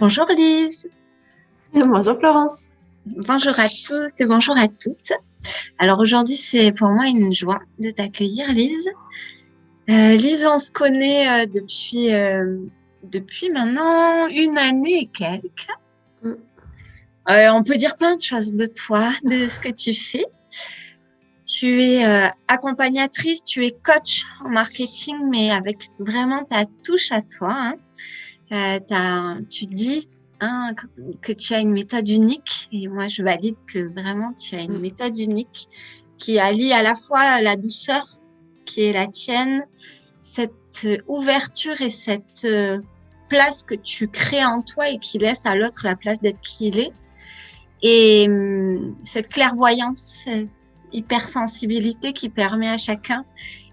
Bonjour Lise, Bonjour Florence. bonjour à tous et bonjour à toutes. Alors aujourd'hui, c'est pour moi une joie de t'accueillir Lise. Lise, on se connaît depuis maintenant une année et quelques. Mm. On peut dire plein de choses de toi, de ce que tu fais. Tu es accompagnatrice, tu es coach en marketing, mais avec vraiment ta touche à toi, hein. Tu dis hein, que tu as une méthode unique et moi je valide que vraiment tu as une méthode unique qui allie à la fois la douceur qui est la tienne, cette ouverture et cette place que tu crées en toi et qui laisse à l'autre la place d'être qui il est et cette clairvoyance, hypersensibilité qui permet à chacun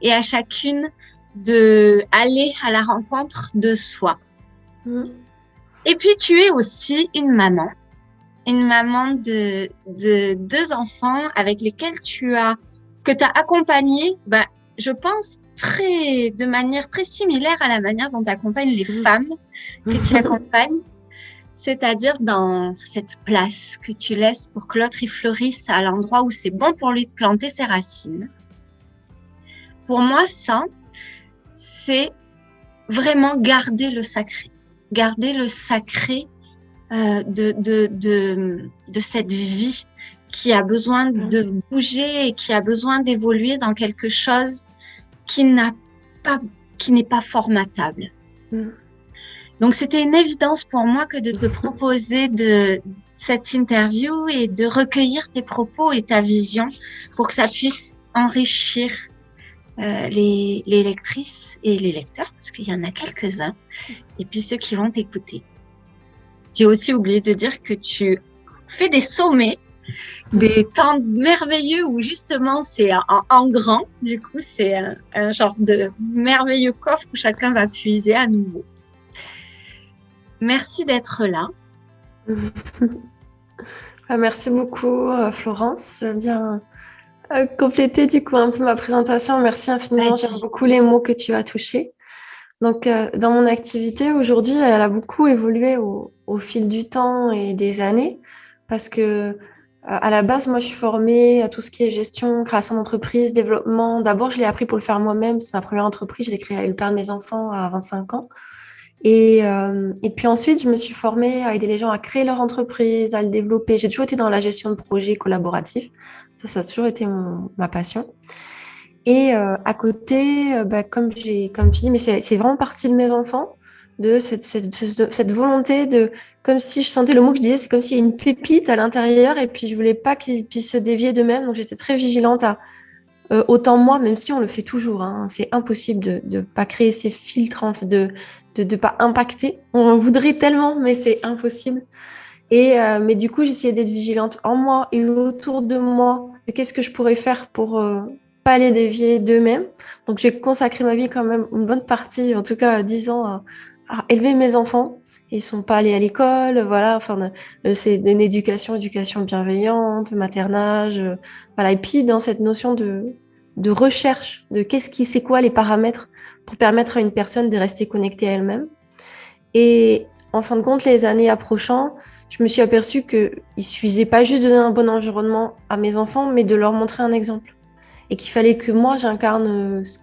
et à chacune de aller à la rencontre de soi. Mm. Et puis, tu es aussi une maman de deux enfants avec lesquels que tu as accompagné, je pense, de manière très similaire à la manière dont tu accompagnes les femmes que tu accompagnes, c'est-à-dire dans cette place que tu laisses pour que l'autre y fleurisse à l'endroit où c'est bon pour lui de planter ses racines. Pour moi, ça, c'est vraiment garder le sacré de cette vie qui a besoin de bouger et qui a besoin d'évoluer dans quelque chose qui n'a pas, qui n'est pas formatable. Mm. Donc, c'était une évidence pour moi que de te proposer cette interview et de recueillir tes propos et ta vision pour que ça puisse enrichir les lectrices et les lecteurs, parce qu'il y en a quelques-uns, et puis ceux qui vont t'écouter. J'ai aussi oublié de dire que tu fais des sommets, des temps merveilleux où justement c'est en grand. Du coup, c'est un genre de merveilleux coffre où chacun va puiser à nouveau. Merci d'être là. Merci beaucoup Florence. Je veux bien compléter du coup un peu ma présentation. Merci infiniment. J'aime Vas-y. beaucoup les mots que tu as touchés. Donc, dans mon activité aujourd'hui, elle a beaucoup évolué au fil du temps et des années parce que à la base, moi, je suis formée à tout ce qui est gestion, création d'entreprise, développement. D'abord, je l'ai appris pour le faire moi-même. C'est ma première entreprise. Je l'ai créée avec le père de mes enfants à 25 ans. Et puis ensuite, je me suis formée à aider les gens à créer leur entreprise, à le développer. J'ai toujours été dans la gestion de projets collaboratifs. Ça a toujours été ma passion. Et à côté, comme tu dis, mais c'est vraiment partie de mes enfants, de cette volonté de, comme si je sentais le mot que je disais, c'est comme s'il y a une pépite à l'intérieur et puis je voulais pas qu'ils puissent se dévier d'eux-mêmes. Donc j'étais très vigilante à autant moi, même si on le fait toujours, hein, c'est impossible de ne pas créer ces filtres, de pas impacter. On voudrait tellement, mais c'est impossible. Mais du coup, j'essayais d'être vigilante en moi et autour de moi. De qu'est-ce que je pourrais faire pour pas les dévier d'eux-mêmes. Donc, j'ai consacré ma vie quand même une bonne partie, en tout cas 10 ans, à élever mes enfants. Ils sont pas allés à l'école, voilà. Enfin, c'est une éducation bienveillante, maternage, voilà. Et puis dans cette notion de recherche, de c'est quoi les paramètres pour permettre à une personne de rester connectée à elle-même. Et en fin de compte, les années approchant, je me suis aperçue qu'il ne suffisait pas juste de donner un bon environnement à mes enfants, mais de leur montrer un exemple. Et qu'il fallait que moi, j'incarne ce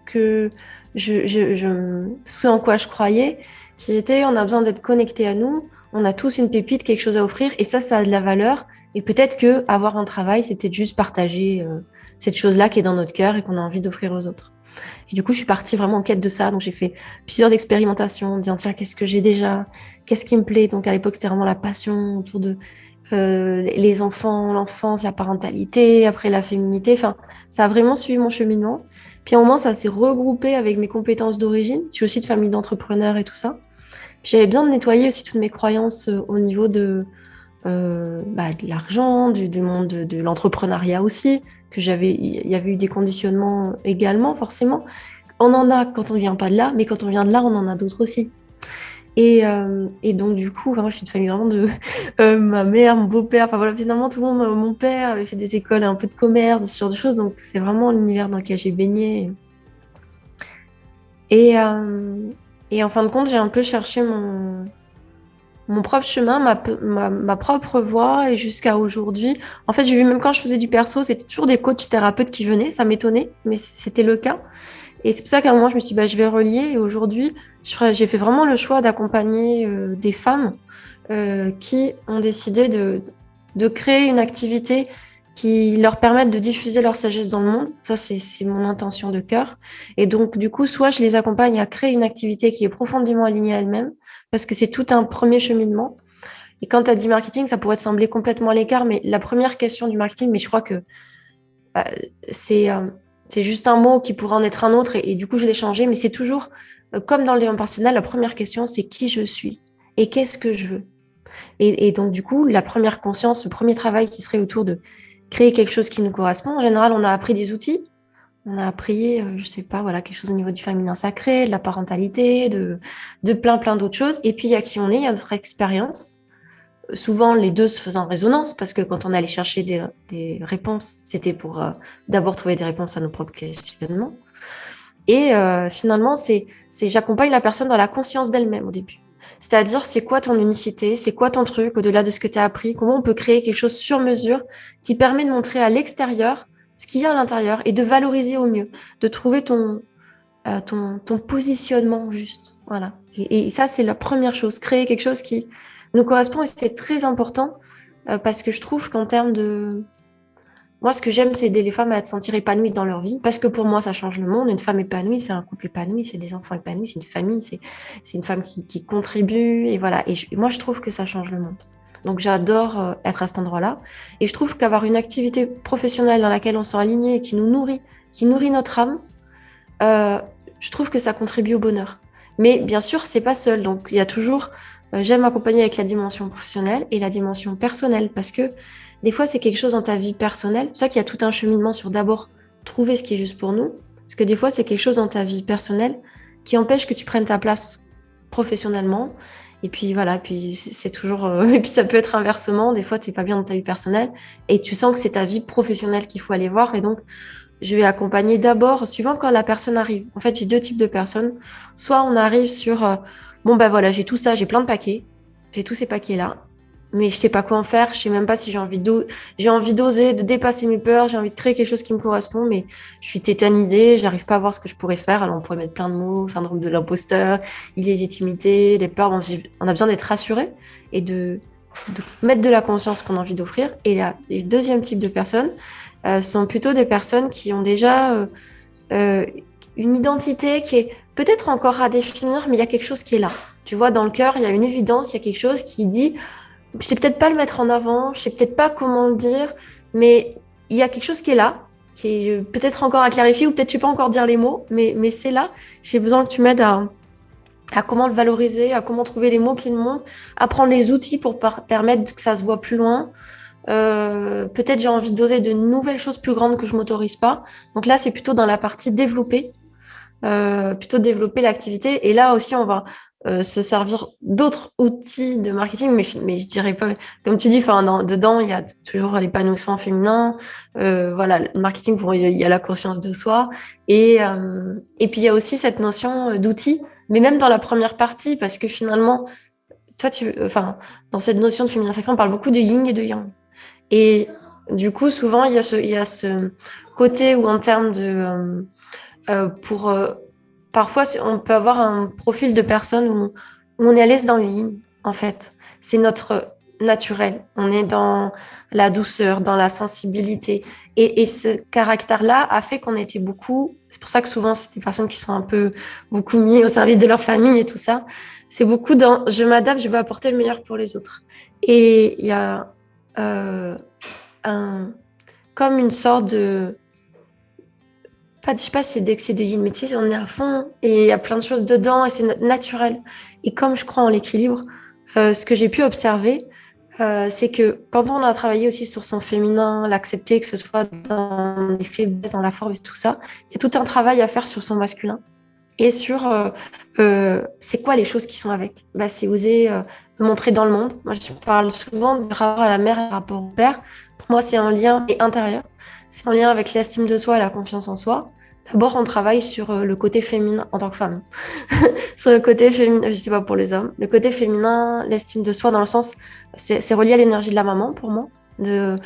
en quoi je croyais, qui était on a besoin d'être connecté à nous, on a tous une pépite, quelque chose à offrir, et ça a de la valeur. Et peut-être que avoir un travail, c'est peut-être juste partager cette chose-là qui est dans notre cœur et qu'on a envie d'offrir aux autres. Et du coup, je suis partie vraiment en quête de ça. Donc, j'ai fait plusieurs expérimentations, en disant, tiens, qu'est-ce que j'ai déjà? Qu'est-ce qui me plaît? Donc, à l'époque, c'était vraiment la passion autour de les enfants, l'enfance, la parentalité, après la féminité. Enfin, ça a vraiment suivi mon cheminement. Puis, à un moment, ça s'est regroupé avec mes compétences d'origine. Je suis aussi de famille d'entrepreneurs et tout ça. Puis, j'avais besoin de nettoyer aussi toutes mes croyances au niveau de l'argent, du monde de l'entrepreneuriat aussi, il y avait eu des conditionnements également, forcément. On en a quand on vient pas de là, mais quand on vient de là, on en a d'autres aussi. Et donc, du coup, enfin, moi, je suis de famille vraiment de ma mère, mon beau-père, enfin voilà, finalement, tout le monde, mon père avait fait des écoles un peu de commerce, ce genre de choses, donc c'est vraiment l'univers dans lequel j'ai baigné. Et, euh, et en fin de compte, j'ai un peu cherché mon propre chemin, ma propre voie et jusqu'à aujourd'hui. En fait, j'ai vu même quand je faisais du perso, c'était toujours des coachs thérapeutes qui venaient, ça m'étonnait, mais c'était le cas. Et c'est pour ça qu'à un moment, je me suis dit, bah, je vais relier. Et aujourd'hui, j'ai fait vraiment le choix d'accompagner des femmes qui ont décidé de créer une activité qui leur permette de diffuser leur sagesse dans le monde. Ça, c'est mon intention de cœur. Et donc, du coup, soit je les accompagne à créer une activité qui est profondément alignée à elles-mêmes, parce que c'est tout un premier cheminement. Et quand tu as dit marketing, ça pourrait te sembler complètement à l'écart, mais la première question du marketing, mais je crois que bah, c'est c'est juste un mot qui pourrait en être un autre, et du coup, je l'ai changé, mais c'est toujours, comme dans le développement personnel, la première question, c'est qui je suis et qu'est-ce que je veux. Et donc, du coup, la première conscience, le premier travail qui serait autour de créer quelque chose qui nous correspond. En général, on a appris des outils. On a appris, je sais pas, voilà, quelque chose au niveau du féminin sacré, de la parentalité, de plein d'autres choses. Et puis, il y a qui on est, il y a notre expérience. Souvent, les deux se faisant en résonance, parce que quand on allait chercher des réponses, c'était pour d'abord trouver des réponses à nos propres questionnements. Et finalement, j'accompagne la personne dans la conscience d'elle-même au début. C'est-à-dire, c'est quoi ton unicité, c'est quoi ton truc au-delà de ce que tu as appris, comment on peut créer quelque chose sur mesure qui permet de montrer à l'extérieur ce qu'il y a à l'intérieur et de valoriser au mieux, de trouver ton positionnement juste. Voilà. Et ça, c'est la première chose, créer quelque chose qui nous correspond et c'est très important parce que je trouve qu'en termes de moi, ce que j'aime, c'est aider les femmes à se sentir épanouies dans leur vie, parce que pour moi, ça change le monde. Une femme épanouie, c'est un couple épanoui, c'est des enfants épanouis, c'est une famille, c'est une femme qui contribue, et voilà. Et moi, je trouve que ça change le monde. Donc, j'adore être à cet endroit-là. Et je trouve qu'avoir une activité professionnelle dans laquelle on s'est aligné et qui nourrit notre âme, euh, je trouve que ça contribue au bonheur. Mais bien sûr, c'est pas seul. Donc, il y a toujours, j'aime accompagner avec la dimension professionnelle et la dimension personnelle, parce que des fois, c'est quelque chose dans ta vie personnelle. C'est pour ça qu'il y a tout un cheminement sur d'abord trouver ce qui est juste pour nous. Parce que des fois, c'est quelque chose dans ta vie personnelle qui empêche que tu prennes ta place professionnellement. Et puis voilà, puis c'est toujours. Et puis ça peut être inversement. Des fois, tu n'es pas bien dans ta vie personnelle et tu sens que c'est ta vie professionnelle qu'il faut aller voir. Et donc, je vais accompagner d'abord, suivant quand la personne arrive. En fait, j'ai deux types de personnes. Soit on arrive sur, bon, ben voilà, j'ai tout ça, j'ai plein de paquets. J'ai tous ces paquets-là mais je sais pas quoi en faire. Je sais même pas si j'ai envie d'oser, de dépasser mes peurs. J'ai envie de créer quelque chose qui me correspond, mais je suis tétanisée. J'arrive pas à voir ce que je pourrais faire. Alors on pourrait mettre plein de mots, syndrome de l'imposteur, illégitimité, les peurs. Bon, on a besoin d'être rassuré et de mettre de la conscience qu'on a envie d'offrir. Et là, le deuxième type de personnes sont plutôt des personnes qui ont déjà euh, une identité qui est peut-être encore à définir, mais il y a quelque chose qui est là. Tu vois, dans le cœur, il y a une évidence, il y a quelque chose qui dit je sais peut-être pas le mettre en avant, je sais peut-être pas comment le dire, mais il y a quelque chose qui est là, qui est peut-être encore à clarifier, ou peut-être tu peux encore dire les mots, mais c'est là. J'ai besoin que tu m'aides à comment le valoriser, à comment trouver les mots qui le montrent, à prendre les outils pour permettre que ça se voit plus loin. Peut-être j'ai envie d'oser de nouvelles choses plus grandes que je m'autorise pas. Donc là, c'est plutôt dans la partie développer plutôt développer l'activité. Et là aussi, on va se servir d'autres outils de marketing, mais je dirais pas, comme tu dis, dedans, il y a toujours l'épanouissement féminin. Voilà, le marketing, il y a la conscience de soi. Et puis, il y a aussi cette notion d'outils, mais même dans la première partie, parce que finalement, toi, enfin, dans cette notion de féminin sacré, on parle beaucoup de yin et de yang. Et du coup, souvent, il y a ce côté où en termes de pour parfois on peut avoir un profil de personne où on est à l'aise dans le yin en fait c'est notre naturel on est dans la douceur dans la sensibilité et ce caractère là a fait qu'on était beaucoup c'est pour ça que souvent c'est des personnes qui sont un peu beaucoup mis au service de leur famille et tout ça c'est beaucoup dans je m'adapte je veux apporter le meilleur pour les autres et il y a euh, un comme une sorte de pas, je sais pas si c'est d'excès de yin, mais tu sais, on est à fond et il y a plein de choses dedans et c'est naturel. Et comme je crois en l'équilibre, ce que j'ai pu observer, c'est que quand on a travaillé aussi sur son féminin, l'accepter, que ce soit dans les faiblesses, dans la forme et tout ça, il y a tout un travail à faire sur son masculin et sur c'est quoi les choses qui sont avec. Bah, c'est oser me montrer dans le monde. Moi, je parle souvent du rapport à la mère et du rapport au père. Pour moi, c'est un lien intérieur. C'est en lien avec l'estime de soi et la confiance en soi. D'abord, on travaille sur le côté féminin en tant que femme. Sur le côté féminin, je sais pas pour les hommes, le côté féminin, l'estime de soi, dans le sens, c'est relié à l'énergie de la maman pour moi. De,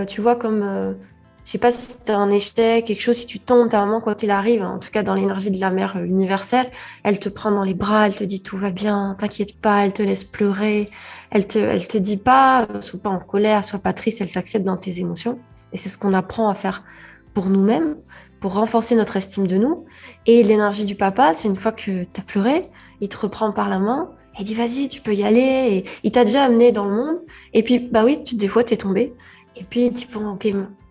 tu vois, comme, je sais pas si c'est un échec, quelque chose, si tu tombes, ta maman, quoi qu'il arrive, en tout cas dans l'énergie de la mère universelle, elle te prend dans les bras, elle te dit tout va bien, t'inquiète pas, elle te laisse pleurer, elle te dit pas, sois pas en colère, sois pas triste, elle t'accepte dans tes émotions. Et c'est ce qu'on apprend à faire pour nous-mêmes, pour renforcer notre estime de nous. Et l'énergie du papa, c'est une fois que tu as pleuré, il te reprend par la main et dit vas-y, tu peux y aller. Et il t'a déjà amené dans le monde. Et puis, bah oui, des fois, tu es tombé. Et puis, tu bon, ok.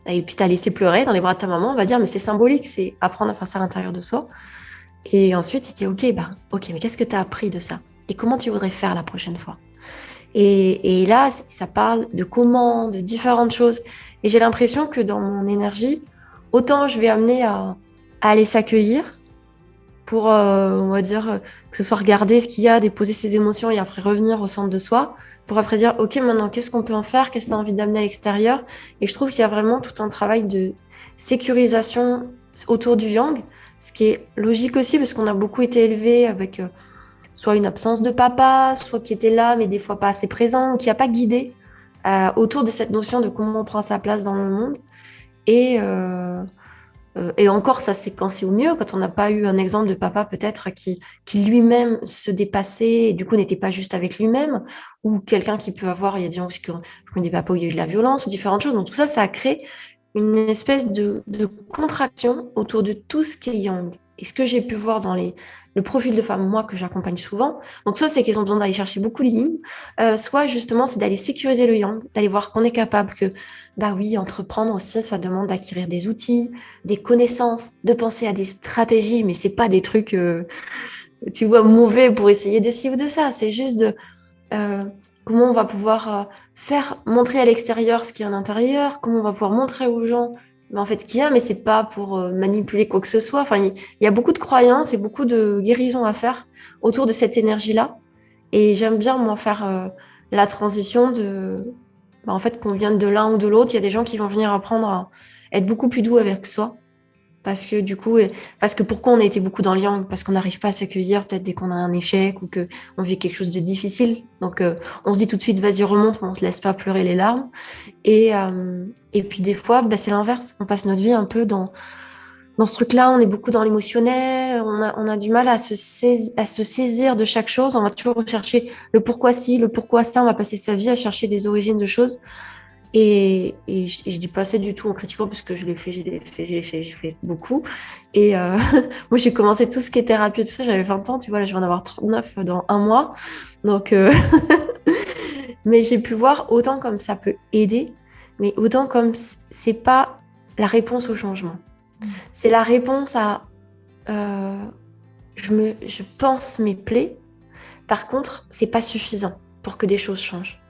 Et puis, tu as laissé pleurer dans les bras de ta maman. On va dire, mais c'est symbolique, c'est apprendre à faire ça à l'intérieur de soi. Et ensuite, il dit ok, mais qu'est-ce que tu as appris de ça? Et comment tu voudrais faire la prochaine fois? Et là, ça parle de comment, de différentes choses. Et j'ai l'impression que dans mon énergie, autant je vais amener à aller s'accueillir pour, on va dire, que ce soit regarder ce qu'il y a, déposer ses émotions et après revenir au centre de soi, pour après dire, OK, maintenant, qu'est-ce qu'on peut en faire? Qu'est-ce que tu as envie d'amener à l'extérieur? Et je trouve qu'il y a vraiment tout un travail de sécurisation autour du yang, ce qui est logique aussi parce qu'on a beaucoup été élevés avec soit une absence de papa, soit qui était là, mais des fois pas assez présent, ou qui n'a pas guidé autour de cette notion de comment on prend sa place dans le monde. Et, et encore, ça c'est quand c'est au mieux, quand on n'a pas eu un exemple de papa peut-être qui lui-même se dépassait et du coup n'était pas juste avec lui-même, ou quelqu'un qui peut avoir, il y a des gens qui ont des papas où il y a eu de la violence ou différentes choses. Donc tout ça, ça a créé une espèce de contraction autour de tout ce qui est yang. Et ce que j'ai pu voir dans le profil de femmes, moi, que j'accompagne souvent, donc soit c'est qu'elles ont besoin d'aller chercher beaucoup de yin, soit justement c'est d'aller sécuriser le yang, d'aller voir qu'on est capable que, bah oui, entreprendre aussi, ça demande d'acquérir des outils, des connaissances, de penser à des stratégies, mais c'est pas des trucs, tu vois, mauvais pour essayer de ci ou de ça, c'est juste de euh, comment on va pouvoir faire montrer à l'extérieur ce qu'il y a à l'intérieur, comment on va pouvoir montrer aux gens en fait ce qu'il y a, mais c'est pas pour manipuler quoi que ce soit. Enfin, il y a beaucoup de croyances et beaucoup de guérisons à faire autour de cette énergie-là. Et j'aime bien moi faire la transition de, en fait, qu'on vienne de l'un ou de l'autre. Il y a des gens qui vont venir apprendre à être beaucoup plus doux avec soi parce que du coup, parce que pourquoi on a été beaucoup dans le yang? Parce qu'on n'arrive pas à s'accueillir peut-être dès qu'on a un échec ou que on vit quelque chose de difficile. Donc on se dit tout de suite, vas-y, remonte, on ne te laisse pas pleurer les larmes. Et puis des fois, bah, c'est l'inverse. On passe notre vie un peu dans ce truc-là, on est beaucoup dans l'émotionnel, on a du mal à se saisir de chaque chose. On va toujours rechercher le pourquoi ci, le pourquoi ça. On va passer sa vie à chercher des origines de choses. Et je dis pas ça du tout en critiquant parce que j'ai fait beaucoup. Et moi, j'ai commencé tout ce qui est thérapie et tout ça, j'avais 20 ans, tu vois, là, je vais en avoir 39 dans un mois. Donc, mais j'ai pu voir autant comme ça peut aider, mais autant comme c'est pas la réponse au changement. C'est la réponse à euh, je pense mes plaies. Par contre, c'est pas suffisant pour que des choses changent.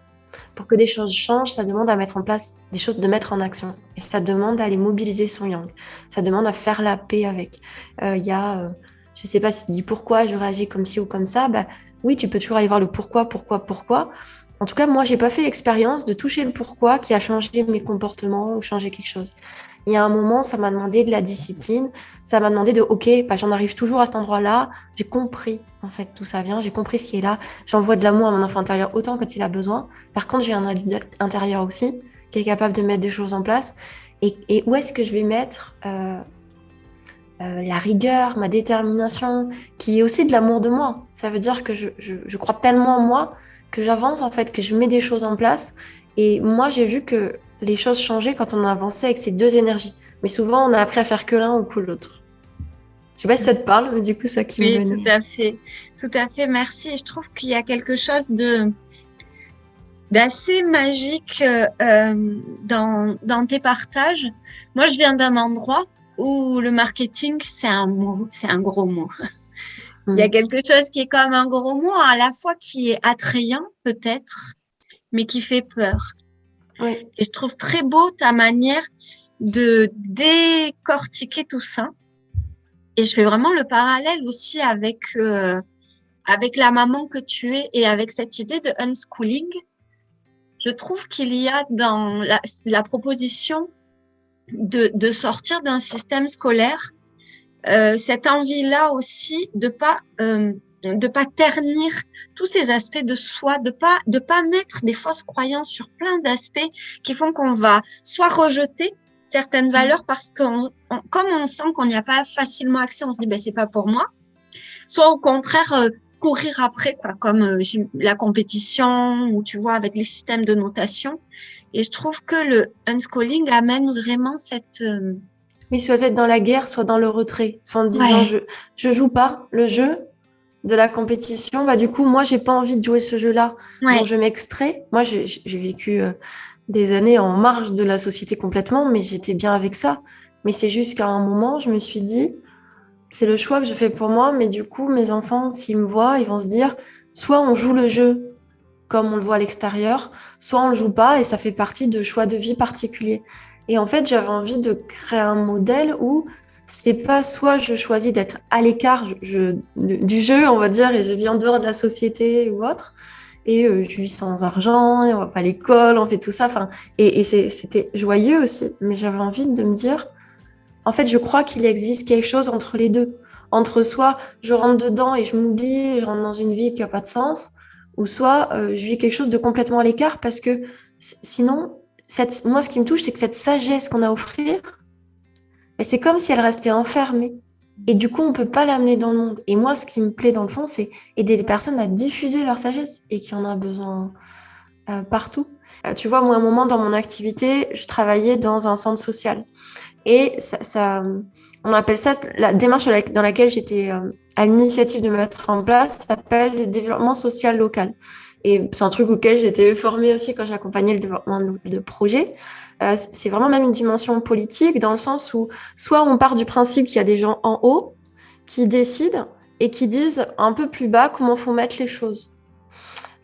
Pour que des choses changent, ça demande à mettre en place des choses, de mettre en action. Et ça demande à aller mobiliser son yang. Ça demande à faire la paix avec. Il y a, je sais pas si tu dis pourquoi je réagis comme ci ou comme ça. Bah, oui, tu peux toujours aller voir le pourquoi. En tout cas, moi, j'ai pas fait l'expérience de toucher le pourquoi qui a changé mes comportements ou changé quelque chose. Il y a un moment, ça m'a demandé de la discipline, ça m'a demandé de, ok, bah, j'en arrive toujours à cet endroit-là, j'ai compris en fait d'où ça vient, j'ai compris ce qui est là, j'envoie de l'amour à mon enfant intérieur autant quand il a besoin. Par contre, j'ai un adulte intérieur aussi qui est capable de mettre des choses en place. Et où est-ce que je vais mettre la rigueur, ma détermination, qui est aussi de l'amour de moi. Ça veut dire que je crois tellement en moi que j'avance en fait, que je mets des choses en place. Et moi, j'ai vu que les choses changeaient quand on a avancé avec ces deux énergies. Mais souvent, on a appris à faire que l'un ou que l'autre. Je sais pas si ça te parle, mais du coup, ça qui me Oui, tout venait. à fait. Tout à fait, merci. Et je trouve qu'il y a quelque chose d'assez magique dans tes partages. Moi, je viens d'un endroit où le marketing, c'est un mot, c'est un gros mot. Il y a Mm. quelque chose qui est comme un gros mot, à la fois qui est attrayant, peut-être, mais qui fait peur. Oui. Et je trouve très beau ta manière de décortiquer tout ça. Et je fais vraiment le parallèle aussi avec la maman que tu es et avec cette idée de unschooling. Je trouve qu'il y a dans la proposition de sortir d'un système scolaire cette envie-là aussi de pas ternir tous ces aspects de soi, de pas mettre des fausses croyances sur plein d'aspects qui font qu'on va soit rejeter certaines valeurs parce comme on sent qu'on n'y a pas facilement accès, on se dit ben c'est pas pour moi, soit au contraire courir après quoi, comme la compétition ou tu vois avec les systèmes de notation. Et je trouve que le unschooling amène vraiment cette Oui, soit être dans la guerre, soit dans le retrait. Soit en disant, ouais je joue pas le jeu de la compétition. Bah, du coup, moi, j'ai pas envie de jouer ce jeu-là. Donc, ouais je m'extrais. Moi, j'ai vécu des années en marge de la société complètement, mais j'étais bien avec ça. Mais c'est juste qu'à un moment, je me suis dit, c'est le choix que je fais pour moi, mais du coup, mes enfants, s'ils me voient, ils vont se dire, soit on joue le jeu comme on le voit à l'extérieur, soit on le joue pas et ça fait partie de choix de vie particuliers. Et en fait, j'avais envie de créer un modèle où c'est pas soit je choisis d'être à l'écart du jeu, on va dire, et je vis en dehors de la société ou autre, et je vis sans argent, et on va pas à l'école, on fait tout ça, enfin, c'était joyeux aussi, mais j'avais envie de me dire, en fait, je crois qu'il existe quelque chose entre les deux. Entre soit je rentre dedans et je m'oublie, je rentre dans une vie qui n'a pas de sens, ou soit je vis quelque chose de complètement à l'écart parce que sinon, moi, ce qui me touche, c'est que cette sagesse qu'on a à offrir, mais c'est comme si elle restait enfermée. Et du coup, on ne peut pas l'amener dans le monde. Et moi, ce qui me plaît dans le fond, c'est aider les personnes à diffuser leur sagesse et qui en a besoin partout. Tu vois, moi, à un moment dans mon activité, je travaillais dans un centre social. Et on appelle ça, la démarche dans laquelle j'étais à l'initiative de mettre en place s'appelle le développement social local. Et c'est un truc auquel j'ai été formée aussi quand j'accompagnais le développement de projets. C'est vraiment même une dimension politique dans le sens où soit on part du principe qu'il y a des gens en haut qui décident et qui disent un peu plus bas comment faut mettre les choses.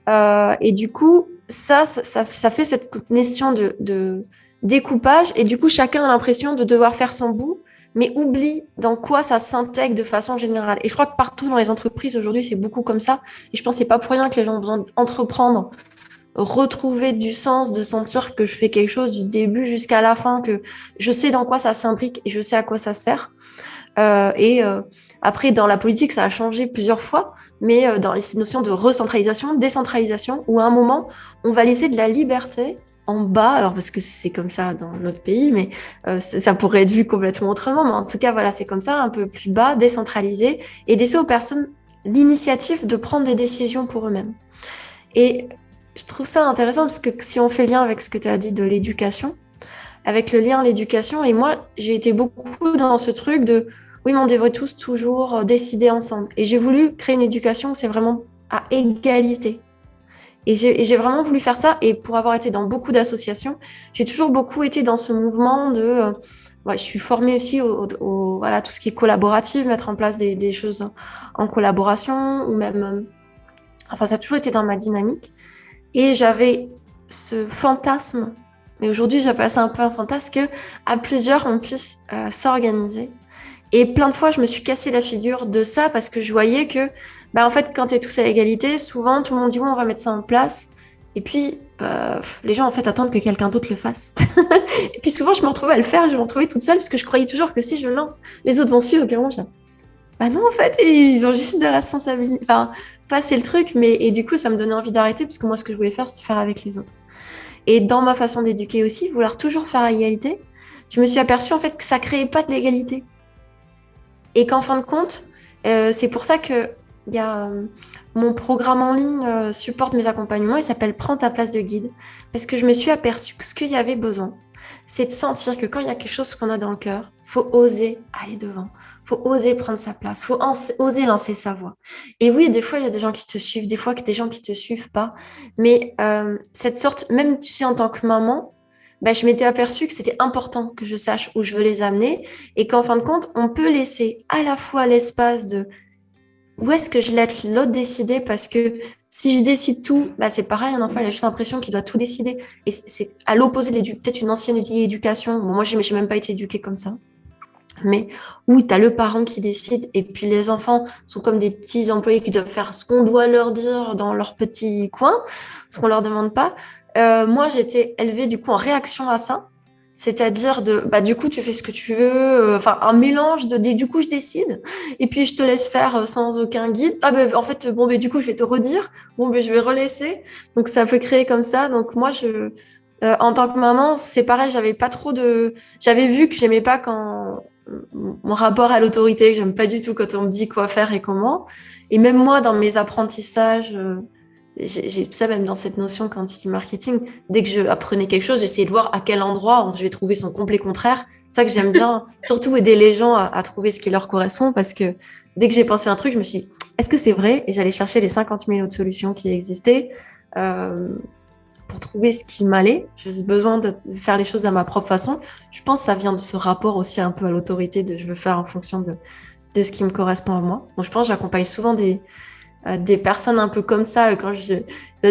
Et du coup, ça fait cette notion de découpage. Et du coup, chacun a l'impression de devoir faire son bout, mais oublie dans quoi ça s'intègre de façon générale. Et je crois que partout dans les entreprises aujourd'hui, c'est beaucoup comme ça. Et je pense que c'est pas pour rien que les gens ont besoin d'entreprendre, retrouver du sens, de sentir que je fais quelque chose du début jusqu'à la fin, que je sais dans quoi ça s'imbrique et je sais à quoi ça sert. Après, dans la politique, ça a changé plusieurs fois, mais dans les notions de recentralisation, décentralisation, où à un moment, on va laisser de la liberté en bas, alors parce que c'est comme ça dans notre pays, mais ça pourrait être vu complètement autrement, mais en tout cas, voilà, c'est comme ça, un peu plus bas, décentralisé, et laisser aux personnes l'initiative de prendre des décisions pour eux-mêmes. Et je trouve ça intéressant parce que si on fait le lien avec ce que tu as dit de l'éducation, avec le lien à l'éducation. Et moi, j'ai été beaucoup dans ce truc de, oui, mais on devrait tous toujours décider ensemble. Et j'ai voulu créer une éducation où c'est vraiment à égalité. Et j'ai vraiment voulu faire ça. Et pour avoir été dans beaucoup d'associations, j'ai toujours beaucoup été dans ce mouvement de... ouais, je suis formée aussi voilà, tout ce qui est collaboratif, mettre en place des choses en collaboration, ou même... enfin, ça a toujours été dans ma dynamique. Et j'avais ce fantasme, mais aujourd'hui j'appelle ça un peu un fantasme, que à plusieurs on puisse s'organiser. Et plein de fois je me suis cassé la figure de ça parce que je voyais que, bah, en fait, quand tu es tous à égalité, souvent tout le monde dit oui, on va mettre ça en place. Et puis bah, les gens en fait attendent que quelqu'un d'autre le fasse. Et puis souvent je me retrouvais à le faire, je me retrouvais toute seule parce que je croyais toujours que si je le lance, les autres vont suivre. Et puis moi, bah non, en fait, ils ont juste des responsabilités. Enfin, pas c'est le truc, mais et du coup, ça me donnait envie d'arrêter parce que moi, ce que je voulais faire, c'est faire avec les autres. Et dans ma façon d'éduquer aussi, vouloir toujours faire à égalité, je me suis aperçue en fait que ça créait pas de l'égalité. Et qu'en fin de compte, c'est pour ça que il y a mon programme en ligne supporte mes accompagnements. Il s'appelle Prends ta place de guide parce que je me suis aperçue que ce qu'il y avait besoin, c'est de sentir que quand il y a quelque chose qu'on a dans le cœur, faut oser aller devant. Faut oser prendre sa place, faut oser lancer sa voix. Et oui, des fois, il y a des gens qui te suivent, des fois, il y a des gens qui te suivent pas. Mais cette sorte, même tu sais, en tant que maman, bah, je m'étais aperçue que c'était important que je sache où je veux les amener et qu'en fin de compte, on peut laisser à la fois l'espace de où est-ce que je laisse l'autre décider parce que si je décide tout, bah c'est pareil, un enfant, il a juste l'impression qu'il doit tout décider. Et c'est à l'opposé de peut-être une ancienne éducation. Bon, moi, j'ai même pas été éduquée comme ça. Mais où tu as le parent qui décide et puis les enfants sont comme des petits employés qui doivent faire ce qu'on doit leur dire dans leur petit coin, ce qu'on leur demande pas. Moi, j'ai été élevée du coup en réaction à ça. C'est-à-dire du coup, tu fais ce que tu veux, enfin, un mélange du coup, je décide, et puis je te laisse faire sans aucun guide. Ah, ben, en fait, bon, ben, du coup, je vais te redire, bon, ben, je vais relaisser. Donc, ça peut créer comme ça. Donc, moi, en tant que maman, c'est pareil, j'avais vu que j'aimais pas quand mon rapport à l'autorité, que j'aime pas du tout quand on me dit quoi faire et comment. Et même moi, dans mes apprentissages, j'ai ça même dans cette notion quantity marketing, dès que je apprenais quelque chose, j'essayais de voir à quel endroit je vais trouver son complet contraire. C'est ça que j'aime bien, surtout aider les gens à trouver ce qui leur correspond, parce que dès que j'ai pensé un truc, je me suis dit, est-ce que c'est vrai? Et j'allais chercher les 50 000 autres solutions qui existaient euh, pour trouver ce qui m'allait. J'ai besoin de faire les choses à ma propre façon. Je pense que ça vient de ce rapport aussi un peu à l'autorité, de je veux faire en fonction de ce qui me correspond à moi. Donc je pense que j'accompagne souvent des personnes un peu comme ça. L'autre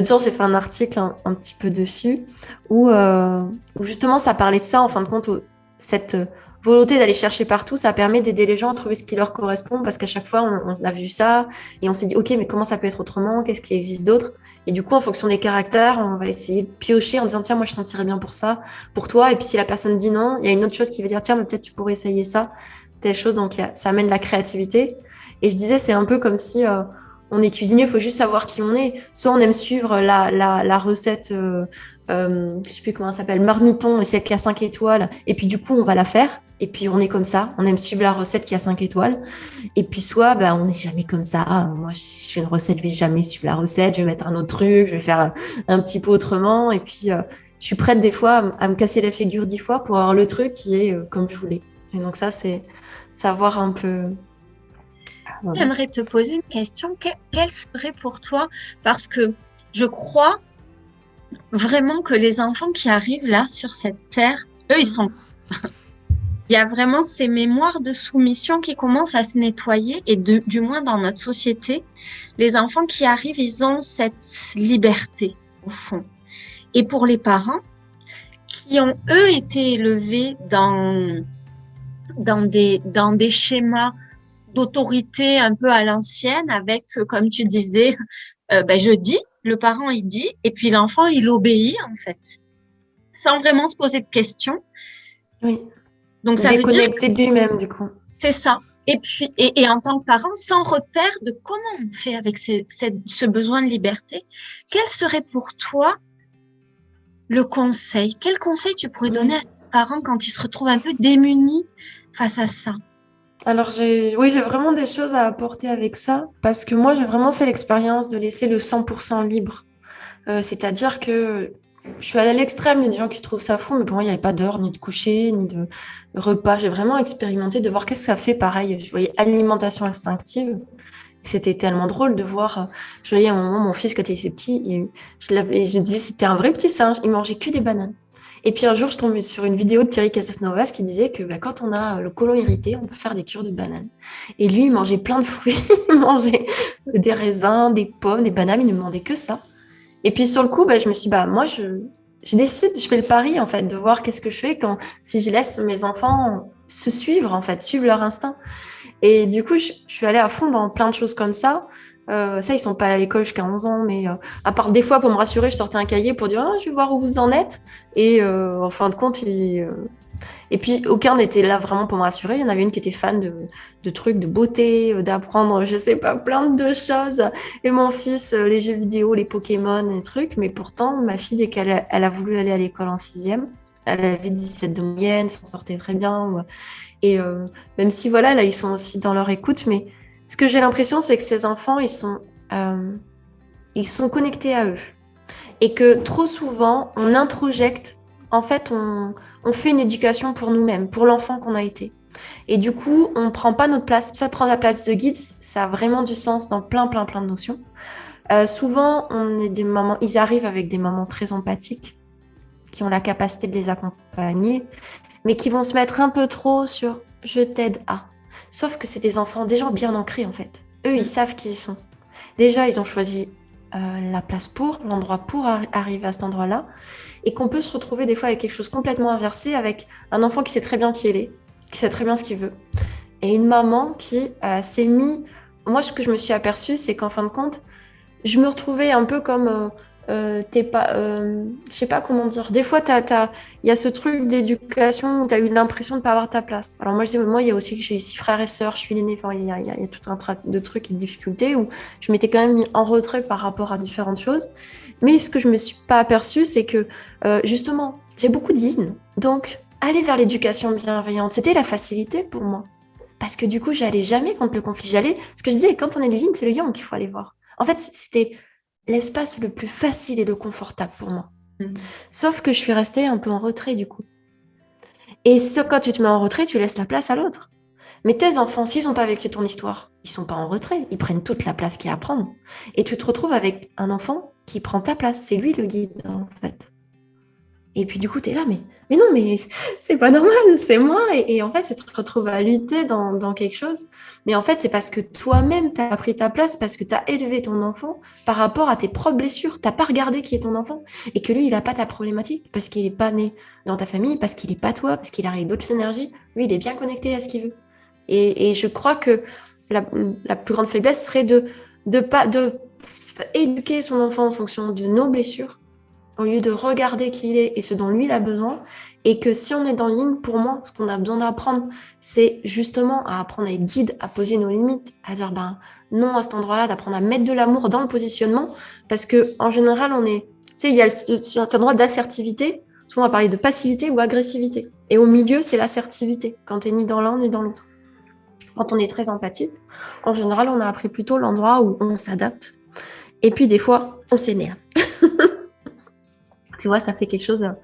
jour, j'ai fait un article un petit peu dessus où justement ça parlait de ça. En fin de compte, cette volonté d'aller chercher partout, ça permet d'aider les gens à trouver ce qui leur correspond parce qu'à chaque fois, on a vu ça et on s'est dit, OK, mais comment ça peut être autrement? Qu'est-ce qui existe d'autre? Et du coup, en fonction des caractères, on va essayer de piocher en disant, tiens, moi, je sentirais bien pour ça, pour toi. Et puis si la personne dit non, il y a une autre chose qui va dire, tiens, mais peut-être tu pourrais essayer ça, telle chose. Donc, ça amène la créativité. Et je disais, c'est un peu comme si on est cuisinier, il faut juste savoir qui on est. Soit on aime suivre la recette, je sais plus comment ça s'appelle, marmiton, et celle qui a 5 étoiles, et puis du coup, on va la faire. Et puis on est comme ça, on aime suivre la recette qui a 5 étoiles. Et puis soit, on n'est jamais comme ça. Ah, moi, si je fais une recette, je vais jamais suivre la recette, je vais mettre un autre truc, je vais faire un petit peu autrement. Et puis, je suis prête des fois à me casser la figure 10 fois pour avoir le truc qui est comme je voulais. Et donc ça, c'est savoir un peu... Voilà. J'aimerais te poser une question. Quelle serait pour toi, parce que je crois vraiment que les enfants qui arrivent là sur cette terre, eux, il y a vraiment ces mémoires de soumission qui commencent à se nettoyer et du moins dans notre société, les enfants qui arrivent, ils ont cette liberté au fond. Et pour les parents qui ont, eux, été élevés dans des schémas d'autorité un peu à l'ancienne avec, comme tu disais, je dis, le parent il dit, et puis l'enfant il obéit en fait, sans vraiment se poser de questions. Oui. Donc ça veut dire que Déconnecté de lui-même, du coup. c'est ça. Et puis, et en tant que parent, sans repère de comment on fait avec ce besoin de liberté, quel serait pour toi le conseil? Quel conseil tu pourrais donner à ces parents quand ils se retrouvent un peu démunis face à ça? Alors, j'ai vraiment des choses à apporter avec ça, parce que moi, j'ai vraiment fait l'expérience de laisser le 100% libre. C'est-à-dire que je suis allée à l'extrême, il y a des gens qui trouvent ça fou, mais pour moi, il n'y avait pas d'heure, ni de coucher, ni de repas. J'ai vraiment expérimenté de voir qu'est-ce que ça fait pareil. Je voyais alimentation instinctive. C'était tellement drôle de voir. Je voyais à un moment mon fils quand il était petit, je me disais c'était un vrai petit singe, il mangeait que des bananes. Et puis un jour, je tombais sur une vidéo de Thierry Casasnovas qui disait que quand on a le côlon irrité, on peut faire des cures de bananes. Et lui, il mangeait plein de fruits, il mangeait des raisins, des pommes, des bananes, il ne demandait que ça. Et puis sur le coup, je me suis dit, moi, je décide, je fais le pari, en fait, de voir qu'est-ce que je fais si je laisse mes enfants se suivre, en fait, suivre leur instinct. Et du coup, je suis allée à fond dans plein de choses comme ça. Ça, ils sont pas allés à l'école jusqu'à 11 ans, mais à part des fois, pour me rassurer, je sortais un cahier pour dire, ah, je vais voir où vous en êtes. Et en fin de compte, et puis, aucun n'était là vraiment pour me rassurer. Il y en avait une qui était fan de trucs, de beauté, d'apprendre, je sais pas, plein de choses. Et mon fils, les jeux vidéo, les Pokémon, les trucs. Mais pourtant, ma fille, dès qu'elle a voulu aller à l'école en 6e, elle avait 17 de moyenne, s'en sortait très bien. Et même si, voilà, là, ils sont aussi dans leur écoute. Mais ce que j'ai l'impression, c'est que ces enfants, ils sont connectés à eux. Et que trop souvent, on introjecte. En fait, on fait une éducation pour nous-mêmes, pour l'enfant qu'on a été. Et du coup, on ne prend pas notre place. Ça prend la place de guide, ça a vraiment du sens dans plein, plein, plein de notions. Souvent, on est des mamans, ils arrivent avec des mamans très empathiques, qui ont la capacité de les accompagner, mais qui vont se mettre un peu trop sur je t'aide à. Sauf que c'est des enfants déjà bien ancrés en fait. Eux, ils savent qui ils sont. Déjà, ils ont choisi la place l'endroit pour arriver à cet endroit-là, et qu'on peut se retrouver des fois avec quelque chose complètement inversé, avec un enfant qui sait très bien qui il est, qui sait très bien ce qu'il veut, et une maman qui s'est mis... Moi, ce que je me suis aperçue, c'est qu'en fin de compte, je me retrouvais un peu comme t'es pas, je sais pas comment dire. Des fois, il y a ce truc d'éducation où tu as eu l'impression de pas avoir ta place. Alors moi, je dis, moi, il y a aussi que j'ai 6 frères et sœurs, je suis l'aînée. Enfin, il y a tout un de trucs et de difficultés où je m'étais quand même mis en retrait par rapport à différentes choses. Mais ce que je me suis pas aperçue, c'est que justement, j'ai beaucoup de yin. Donc, aller vers l'éducation bienveillante, c'était la facilité pour moi. Parce que du coup, j'allais jamais contre le conflit. J'allais, ce que je disais, quand on est le yin, c'est le yang qu'il faut aller voir. En fait, c'était l'espace le plus facile et le confortable pour moi. Sauf que je suis restée un peu en retrait du coup. Et quand tu te mets en retrait, tu laisses la place à l'autre. Mais tes enfants, s'ils n'ont pas vécu ton histoire, ils sont pas en retrait. Ils prennent toute la place qu'il y a à prendre. Et tu te retrouves avec un enfant qui prend ta place. C'est lui le guide, en fait. Et puis du coup, tu es là, mais non, mais c'est pas normal, c'est moi. Et en fait, tu te retrouves à lutter dans quelque chose. Mais en fait, c'est parce que toi-même, tu as pris ta place, parce que tu as élevé ton enfant par rapport à tes propres blessures. Tu pas regardé qui est ton enfant et que lui, il n'a pas ta problématique parce qu'il n'est pas né dans ta famille, parce qu'il n'est pas toi, parce qu'il a d'autres énergies. Lui, il est bien connecté à ce qu'il veut. Et je crois que la plus grande faiblesse serait de pas de éduquer son enfant en fonction de nos blessures au lieu de regarder qui il est et ce dont lui il a besoin. Et que si on est dans ligne, pour moi, ce qu'on a besoin d'apprendre, c'est justement à apprendre à être guide, à poser nos limites, à dire ben non à cet endroit-là, d'apprendre à mettre de l'amour dans le positionnement, parce que en général, on est, tu sais, il y a un endroit d'assertivité. Souvent, on va parler de passivité ou agressivité. Et au milieu, c'est l'assertivité, quand tu es ni dans l'un ni dans l'autre. Quand on est très empathique, en général, on a appris plutôt l'endroit où on s'adapte. Et puis, des fois, on s'énerve. Tu vois, ça fait quelque chose un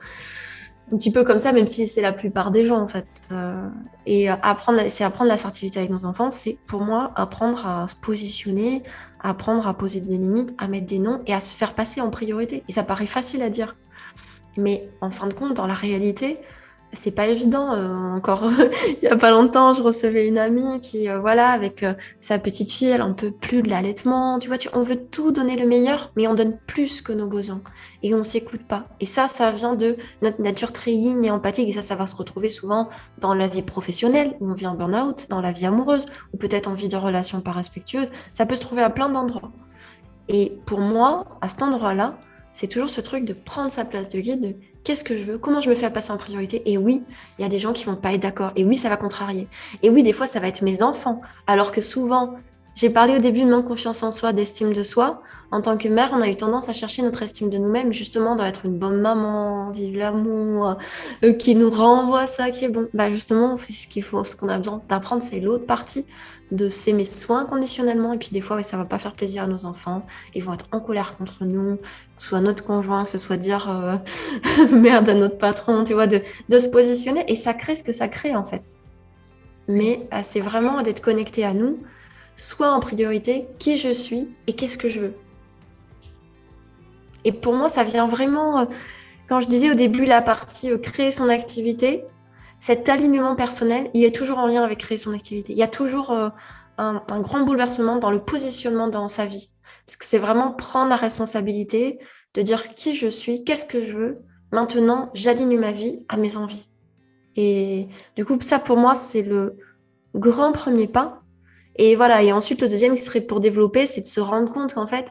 petit peu comme ça, même si c'est la plupart des gens, en fait. Et apprendre l'assertivité avec nos enfants, c'est pour moi apprendre à se positionner, apprendre à poser des limites, à mettre des noms et à se faire passer en priorité. Et ça paraît facile à dire. Mais en fin de compte, dans la réalité, c'est pas évident. Encore il y a pas longtemps, je recevais une amie qui, voilà, avec sa petite fille, elle en peut plus de l'allaitement. Tu vois, on veut tout donner le meilleur, mais on donne plus que nos besoins et on s'écoute pas. Et ça vient de notre nature très yin et empathique. Et ça va se retrouver souvent dans la vie professionnelle où on vit en burn-out, dans la vie amoureuse ou peut-être en vie de relation pas respectueuse. Ça peut se trouver à plein d'endroits. Et pour moi, à cet endroit-là, c'est toujours ce truc de prendre sa place de guide, de qu'est-ce que je veux, comment je me fais passer en priorité. Et oui, il y a des gens qui vont pas être d'accord. Et oui, ça va contrarier. Et oui, des fois, ça va être mes enfants. Alors que souvent, j'ai parlé au début de manque de confiance en soi, d'estime de soi. En tant que mère, on a eu tendance à chercher notre estime de nous-mêmes, justement, d'être une bonne maman, vivre l'amour, qui nous renvoie ça, qui est bon. Bah justement, ce qu'il faut, ce qu'on a besoin d'apprendre, c'est l'autre partie, de s'aimer soi inconditionnellement. Et puis des fois, ouais, ça va pas faire plaisir à nos enfants. Ils vont être en colère contre nous, que ce soit notre conjoint, que ce soit dire merde à notre patron, tu vois, de se positionner. Et ça crée ce que ça crée, en fait. Mais c'est vraiment d'être connecté à nous, soit en priorité, qui je suis et qu'est-ce que je veux. Et pour moi, ça vient vraiment, quand je disais au début la partie créer son activité, cet alignement personnel, il est toujours en lien avec créer son activité. Il y a toujours un grand bouleversement dans le positionnement dans sa vie. Parce que c'est vraiment prendre la responsabilité de dire qui je suis, qu'est-ce que je veux. Maintenant, j'aligne ma vie à mes envies. Et du coup, ça pour moi, c'est le grand premier pas. Et voilà, et ensuite, le deuxième qui serait pour développer, c'est de se rendre compte qu'en fait,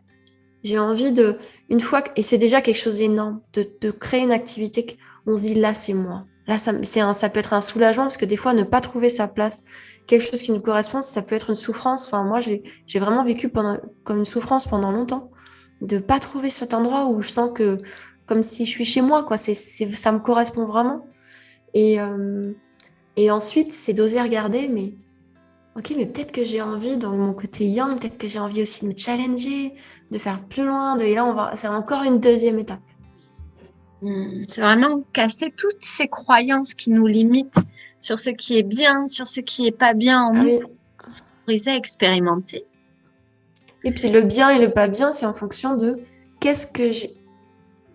j'ai envie de, une fois, et c'est déjà quelque chose d'énorme, de créer une activité où on se dit, là, c'est moi. Là, ça peut être un soulagement, parce que des fois, ne pas trouver sa place, quelque chose qui nous correspond, ça peut être une souffrance. Enfin, moi, j'ai vraiment vécu comme une souffrance pendant longtemps, de pas trouver cet endroit où je sens que, comme si je suis chez moi, quoi. Ça me correspond vraiment. Et, euh, et ensuite, c'est d'oser regarder, mais ok, mais peut-être que j'ai envie, dans mon côté yang, peut-être que j'ai envie aussi de me challenger, de faire plus loin. Et là, c'est encore une deuxième étape. C'est vraiment casser toutes ces croyances qui nous limitent sur ce qui est bien, sur ce qui est pas bien en nous, Oui. pour s'autoriser à expérimenter. Et puis le bien et le pas bien, c'est en fonction de qu'est-ce que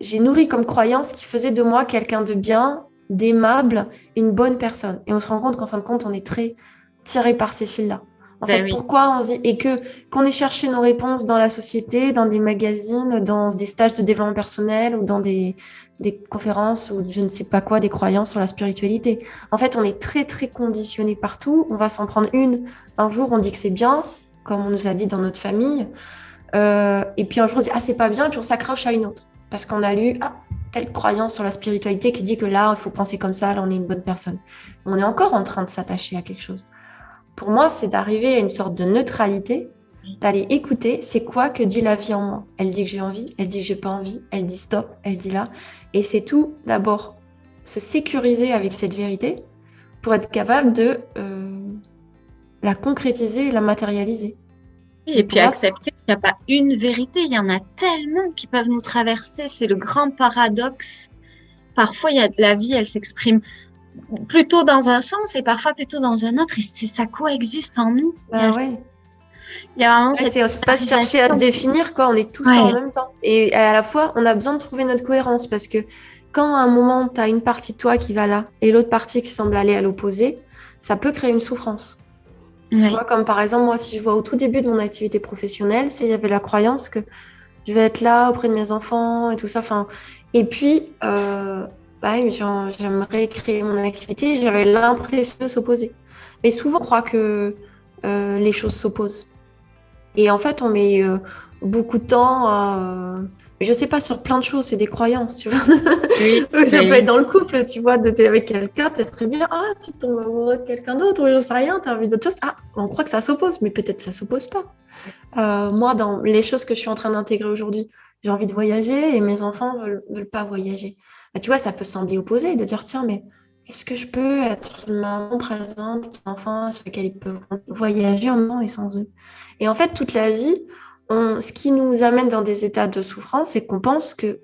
j'ai nourri comme croyance qui faisait de moi quelqu'un de bien, d'aimable, une bonne personne. Et on se rend compte qu'en fin de compte, on est très tiré par ces fils-là. En fait, Oui. pourquoi on se dit, et qu'on ait cherché nos réponses dans la société, dans des magazines, dans des stages de développement personnel ou dans des conférences ou je ne sais pas quoi, des croyances sur la spiritualité. En fait, on est très, très conditionné partout. On va s'en prendre une. Un jour, on dit que c'est bien, comme on nous a dit dans notre famille. Et puis un jour, on dit, ah, c'est pas bien, et puis on s'accroche à une autre. parce qu'on a lu telle croyance sur la spiritualité qui dit que là, il faut penser comme ça, là, on est une bonne personne. On est encore en train de s'attacher à quelque chose. Pour moi, c'est d'arriver à une sorte de neutralité, d'aller écouter, c'est quoi que dit la vie en moi. Elle dit que j'ai envie, elle dit que j'ai pas envie, elle dit stop, elle dit là. Et c'est tout, d'abord, se sécuriser avec cette vérité pour être capable de la concrétiser et la matérialiser. Et Pour puis moi, accepter qu'il n'y a pas une vérité, il y en a tellement qui peuvent nous traverser. C'est le grand paradoxe. Parfois, il y a de la vie, elle s'exprime plutôt dans un sens et parfois plutôt dans un autre. Et ça coexiste en nous. bah ouais. Il y a vraiment Ouais, cette c'est pas se chercher à se polarisation. définir, quoi. On est tout ça en Ouais, même temps. Et à la fois, on a besoin de trouver notre cohérence parce que quand à un moment, tu as une partie de toi qui va là et l'autre partie qui semble aller à l'opposé, ça peut créer une souffrance. Tu ouais, vois, comme par exemple, moi, si je vois au tout début de mon activité professionnelle, c'est il y avait la croyance que je vais être là auprès de mes enfants et tout ça. Enfin, et puis, bah, oui, j'aimerais créer mon activité, j'avais l'impression de s'opposer. Mais souvent, on croit que les choses s'opposent. Et en fait, on met beaucoup de temps à... je sais pas, sur plein de choses, c'est des croyances, tu vois. oui, Ça ben peut être oui. dans le couple, tu vois, t'es avec quelqu'un, t'es très bien, tu tombes amoureux de quelqu'un d'autre, ou j'en sais rien, t'as envie d'autre chose. On croit que ça s'oppose, mais peut-être ça s'oppose pas. Moi, dans les choses que je suis en train d'intégrer aujourd'hui, j'ai envie de voyager et mes enfants veulent pas voyager. Bah, tu vois, ça peut sembler opposé de dire, tiens, mais est-ce que je peux être une maman présente, qui a des enfants sur lesquels ils peuvent voyager en même temps et sans eux? Et en fait, toute la vie, ce qui nous amène dans des états de souffrance, c'est qu'on pense que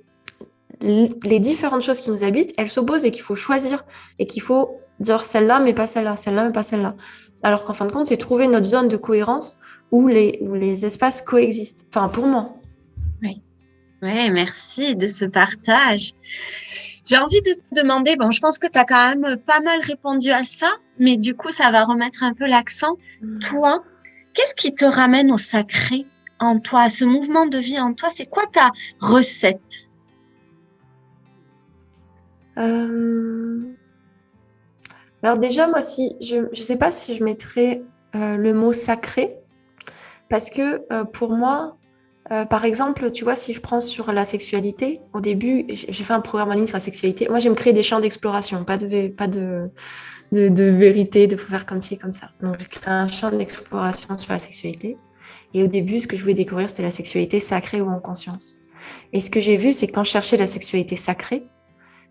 les différentes choses qui nous habitent, elles s'opposent et qu'il faut choisir et qu'il faut dire celle-là, mais pas celle-là, celle-là, mais pas celle-là. Alors qu'en fin de compte, c'est trouver notre zone de cohérence où les espaces coexistent. Enfin, pour moi. Oui, ouais, merci de ce partage. J'ai envie de te demander, bon, je pense que tu as quand même pas mal répondu à ça, mais du coup, ça va remettre un peu l'accent. Toi, qu'est-ce qui te ramène au sacré en toi, à ce mouvement de vie en toi? C'est quoi ta recette? Euh, Alors déjà, moi, si je sais pas si je mettrais le mot sacré, parce que pour moi, par exemple, tu vois, si je prends sur la sexualité, au début, j'ai fait un programme en ligne sur la sexualité. Moi, j'aime créer des champs d'exploration, pas de vérité, de faut faire comme ci, comme ça. Donc, j'ai créé un champ d'exploration sur la sexualité. Et au début, ce que je voulais découvrir, c'était la sexualité sacrée ou en conscience. Et ce que j'ai vu, c'est que quand je cherchais la sexualité sacrée,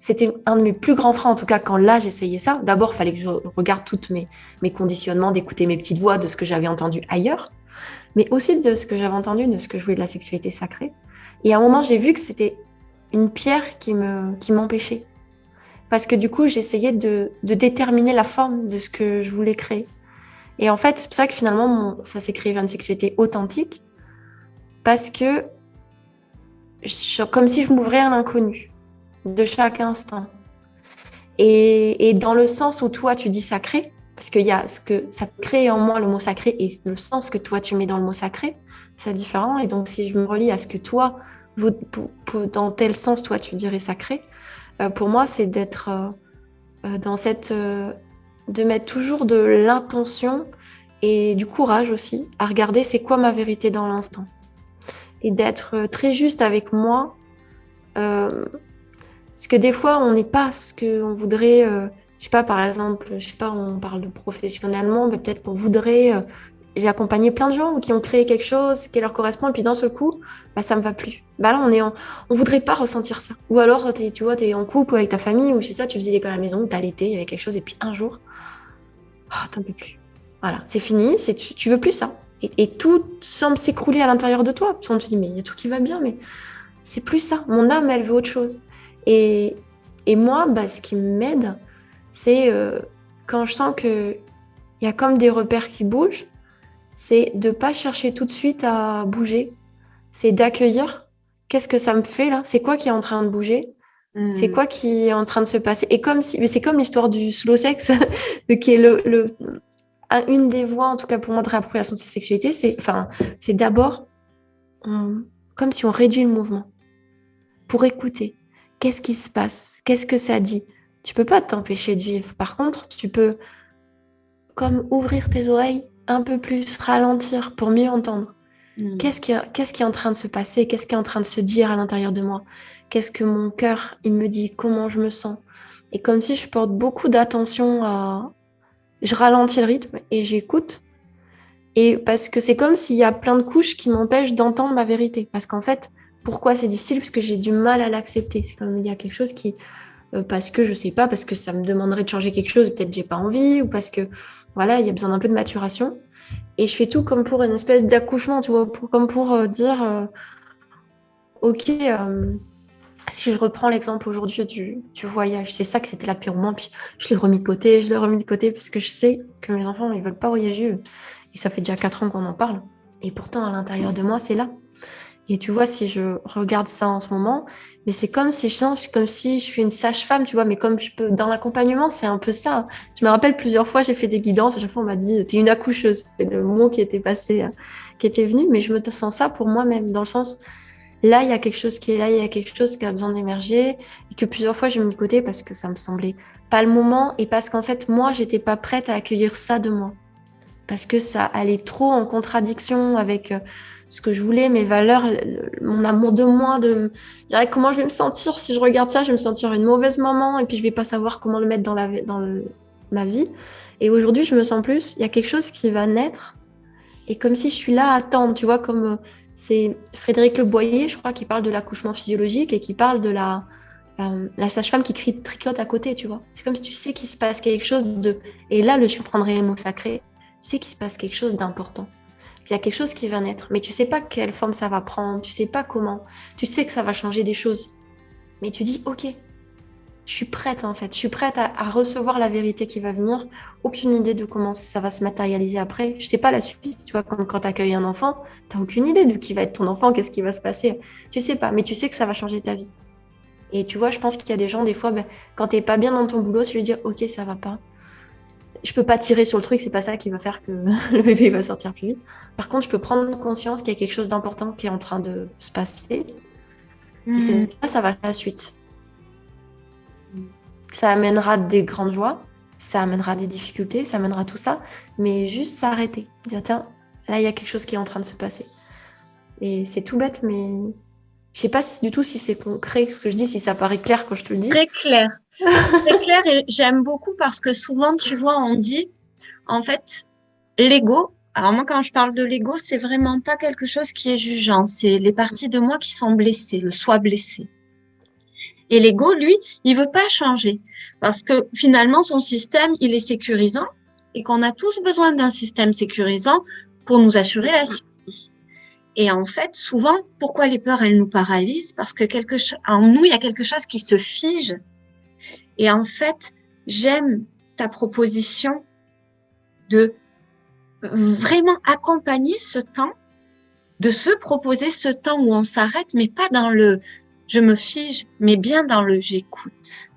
c'était un de mes plus grands freins, en tout cas, quand là, j'essayais ça. D'abord, il fallait que je regarde tous mes conditionnements, d'écouter mes petites voix de ce que j'avais entendu ailleurs, mais aussi de ce que j'avais entendu, de ce que je voulais de la sexualité sacrée. Et à un moment, j'ai vu que c'était une pierre qui m'empêchait. Parce que du coup, j'essayais de déterminer la forme de ce que je voulais créer. Et en fait, c'est pour ça que finalement, ça s'est créé vers une sexualité authentique, parce que comme si je m'ouvrais à l'inconnu de chaque instant. Et dans le sens où toi, tu dis sacré, parce qu'il y a ce que ça crée en moi le mot sacré et le sens que toi, tu mets dans le mot sacré, c'est différent. Et donc, si je me relie à ce que toi, dans tel sens, toi, tu dirais sacré, pour moi, c'est d'être dans cette... de mettre toujours de l'intention et du courage aussi à regarder c'est quoi ma vérité dans l'instant. Et d'être très juste avec moi. Parce que des fois, on n'est pas ce qu'on voudrait. Je sais pas, par exemple, je sais pas, on parle de professionnellement, mais peut-être qu'on voudrait. J'ai accompagné plein de gens qui ont créé quelque chose qui leur correspond, et puis d'un seul coup, bah, ça me va plus. Bah là, on voudrait pas ressentir ça. Ou alors, tu vois, t'es en couple avec ta famille, ou je sais ça, tu faisais l'école à la maison, t'as l'été, il y avait quelque chose, et puis un jour, t'en peux plus. Voilà, c'est fini, tu veux plus ça. Et tout semble s'écrouler à l'intérieur de toi. Puis on te dit, mais il y a tout qui va bien, mais c'est plus ça. Mon âme, elle veut autre chose. Et, et moi, bah, ce qui m'aide, c'est quand je sens qu'il y a comme des repères qui bougent, c'est de ne pas chercher tout de suite à bouger. C'est d'accueillir qu'est-ce que ça me fait là, c'est quoi qui est en train de bouger, c'est Hmm. quoi qui est en train de se passer. Et comme si, mais c'est comme l'histoire du slow sex, qui est une des voies, en tout cas pour moi, de réappropriation de sa sexualité, c'est d'abord comme si on réduit le mouvement pour écouter. Qu'est-ce qui se passe? Qu'est-ce que ça dit? Tu peux pas t'empêcher de vivre. Par contre, tu peux comme ouvrir tes oreilles un peu plus, ralentir pour mieux entendre. Mm. Qu'est-ce qui est en train de se passer? Qu'est-ce qui est en train de se dire à l'intérieur de moi? Qu'est-ce que mon cœur, il me dit? Comment je me sens? Et comme si je porte beaucoup d'attention à... Je ralentis le rythme et j'écoute. Et parce que c'est comme s'il y a plein de couches qui m'empêchent d'entendre ma vérité. Parce qu'en fait, pourquoi c'est difficile? Parce que j'ai du mal à l'accepter. C'est comme il y a quelque chose qui... parce que je sais pas, parce que ça me demanderait de changer quelque chose, peut-être j'ai pas envie, ou parce que voilà, il y a besoin d'un peu de maturation. Et je fais tout comme pour une espèce d'accouchement, tu vois, comme pour dire, ok, si je reprends l'exemple aujourd'hui du voyage, c'est ça que c'était la pire au moins, puis je l'ai remis de côté, parce que je sais que mes enfants, ils veulent pas voyager, et ça fait déjà 4 ans qu'on en parle, et pourtant à l'intérieur de moi, c'est là. Et tu vois, si je regarde ça en ce moment, mais c'est comme si je sens, comme si je suis une sage-femme, tu vois, mais comme je peux, dans l'accompagnement, c'est un peu ça. Je me rappelle plusieurs fois, j'ai fait des guidances, à chaque fois on m'a dit, t'es une accoucheuse. C'est le mot qui était passé, qui était venu, mais je me sens ça pour moi-même, dans le sens, là, il y a quelque chose qui est là, il y a quelque chose qui a besoin d'émerger, et que plusieurs fois, j'ai mis de côté parce que ça me semblait pas le moment, et parce qu'en fait, moi, j'étais pas prête à accueillir ça de moi. Parce que ça allait trop en contradiction avec ce que je voulais, mes valeurs, mon amour de moi, je dirais comment je vais me sentir si je regarde ça, je vais me sentir une mauvaise maman, et puis je vais pas savoir comment le mettre ma vie. Et aujourd'hui, je me sens plus, il y a quelque chose qui va naître, et comme si je suis là à attendre, tu vois, comme c'est Frédéric Le Boyer, je crois, qui parle de l'accouchement physiologique et qui parle de la sage-femme qui tricote à côté, tu vois. C'est comme si tu sais qu'il se passe quelque chose de... Et là, je prendrais les mots sacrés. Tu sais qu'il se passe quelque chose d'important. Il y a quelque chose qui va naître, mais tu sais pas quelle forme ça va prendre, tu sais pas comment. Tu sais que ça va changer des choses. Mais tu dis, ok, je suis prête en fait. Je suis prête à recevoir la vérité qui va venir. Aucune idée de comment ça va se matérialiser après. Je sais pas la suite. Tu vois, comme quand tu accueilles un enfant, t'as aucune idée de qui va être ton enfant, qu'est-ce qui va se passer. Tu sais pas, mais tu sais que ça va changer ta vie. Et tu vois, je pense qu'il y a des gens, des fois, ben, quand t'es pas bien dans ton boulot, tu veux dire, ok, ça va pas. Je peux pas tirer sur le truc, c'est pas ça qui va faire que le bébé va sortir plus vite. Par contre, je peux prendre conscience qu'il y a quelque chose d'important qui est en train de se passer. Et Mm. ça va la suite. Ça amènera des grandes joies, ça amènera des difficultés, ça amènera tout ça, mais juste s'arrêter. Dire, tiens, là, il y a quelque chose qui est en train de se passer. Et c'est tout bête, mais je sais pas du tout si c'est concret ce que je dis, si ça paraît clair quand je te le dis. Très clair. Très clair et j'aime beaucoup parce que souvent, tu vois, on dit, en fait, l'ego. Alors moi, quand je parle de l'ego, c'est vraiment pas quelque chose qui est jugeant. C'est les parties de moi qui sont blessées, le soi blessé. Et l'ego, lui, il veut pas changer parce que finalement, son système, il est sécurisant et qu'on a tous besoin d'un système sécurisant pour nous assurer la survie. Et en fait, souvent, pourquoi les peurs, elles nous paralysent? Parce que en nous, il y a quelque chose qui se fige. Et en fait, j'aime ta proposition de vraiment accompagner ce temps, de se proposer ce temps où on s'arrête, mais pas dans le je me fige, mais bien dans le j'écoute.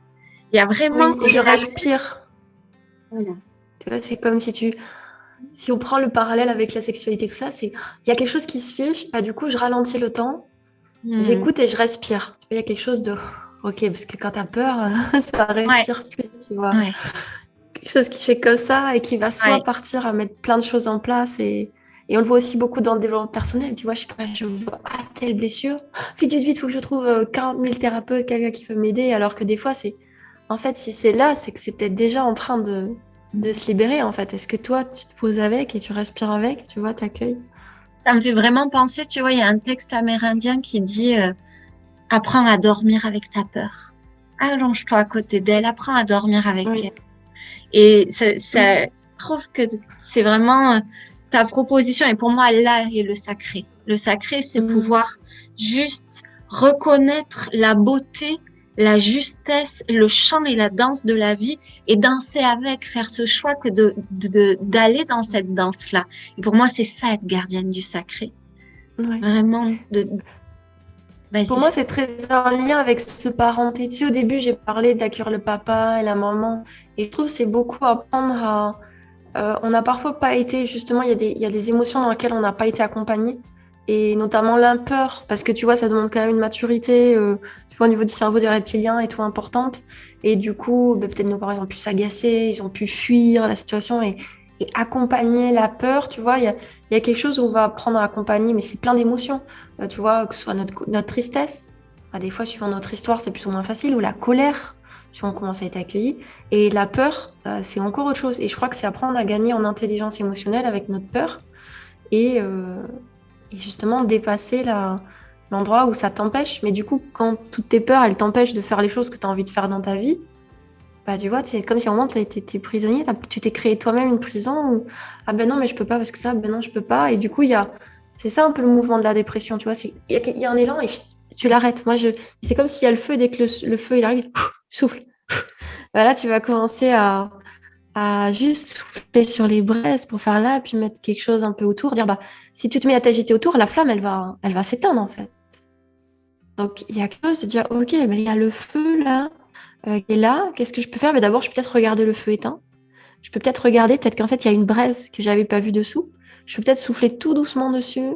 Il y a vraiment... Oui, je respire. Voilà. Tu vois, c'est comme si on prend le parallèle avec la sexualité, tout ça, c'est il y a quelque chose qui se fiche, bah, du coup, je ralentis le temps, Hmm. j'écoute et je respire. Il y a quelque chose de ok, parce que quand t'as peur, ça Ouais, respire plus, tu vois. ouais, Quelque chose qui fait comme ça et qui va soit ouais. partir à mettre plein de choses en place et on le voit aussi beaucoup dans le développement personnel. Tu vois, je sais pas, je vois telle blessure. Vite, vite, vite, faut que je trouve 40 000 thérapeutes, quelqu'un qui peut m'aider. Alors que des fois, c'est en fait, si c'est là, c'est que c'est peut-être déjà en train de se libérer en fait. Est-ce que toi, tu te poses avec et tu respires avec, tu vois, t'accueilles? Ça me fait vraiment penser, tu vois, il y a un texte amérindien qui dit apprends à dormir avec ta peur. Allonge-toi à côté d'elle, apprends à dormir avec elle. Oui. Et je trouve que c'est vraiment ta proposition. Et pour moi, là est le sacré. Le sacré, c'est Mm. pouvoir juste reconnaître la beauté, la justesse, le chant et la danse de la vie et danser avec, faire ce choix que d'aller dans cette danse-là. Et pour moi, c'est ça être gardienne du sacré. Ouais. Vraiment, Pour vas-y. moi, c'est très en lien avec ce parenté. Tu sais, au début, j'ai parlé d'accueillir le papa et la maman. Et je trouve que c'est beaucoup apprendre à... on n'a parfois pas été, justement, il y a des émotions dans lesquelles on n'a pas été accompagné. Et notamment la peur, parce que tu vois, ça demande quand même une maturité, tu vois, au niveau du cerveau des reptiliens et tout importante. Et du coup, ben, peut-être nos parents, ils ont pu s'agacer, ils ont pu fuir la situation. et accompagner la peur, tu vois, il y a quelque chose où on va apprendre à accompagner, mais c'est plein d'émotions, tu vois, que ce soit notre tristesse, des fois, suivant notre histoire, c'est plus ou moins facile, ou la colère, suivant comment ça a été accueilli, et la peur, c'est encore autre chose. Et je crois que c'est apprendre à gagner en intelligence émotionnelle avec notre peur, et, euh, et justement dépasser l'endroit où ça t'empêche. Mais du coup, quand toutes tes peurs, elles t'empêchent de faire les choses que tu as envie de faire dans ta vie, bah, tu vois, c'est comme si à un moment, tu été prisonnier, tu t'es créé toi-même une prison où, ah ben non, mais je peux pas parce que ça, ben non, je peux pas. Et du coup, c'est ça un peu le mouvement de la dépression, tu vois. Il y a un élan et tu l'arrêtes. C'est comme s'il y a le feu, dès que le feu, il arrive, souffle. Bah là, tu vas commencer à juste souffler sur les braises pour faire là, puis mettre quelque chose un peu autour, dire, bah, si tu te mets à t'agiter autour, la flamme, elle va s'éteindre, en fait. Donc, il y a quelque chose de dire, ok, mais il y a le feu là, qui est là, qu'est-ce que je peux faire? Mais d'abord, je peux peut-être regarder le feu éteint. Je peux peut-être regarder, peut-être qu'en fait, il y a une braise que j'avais pas vue dessous. Je peux peut-être souffler tout doucement dessus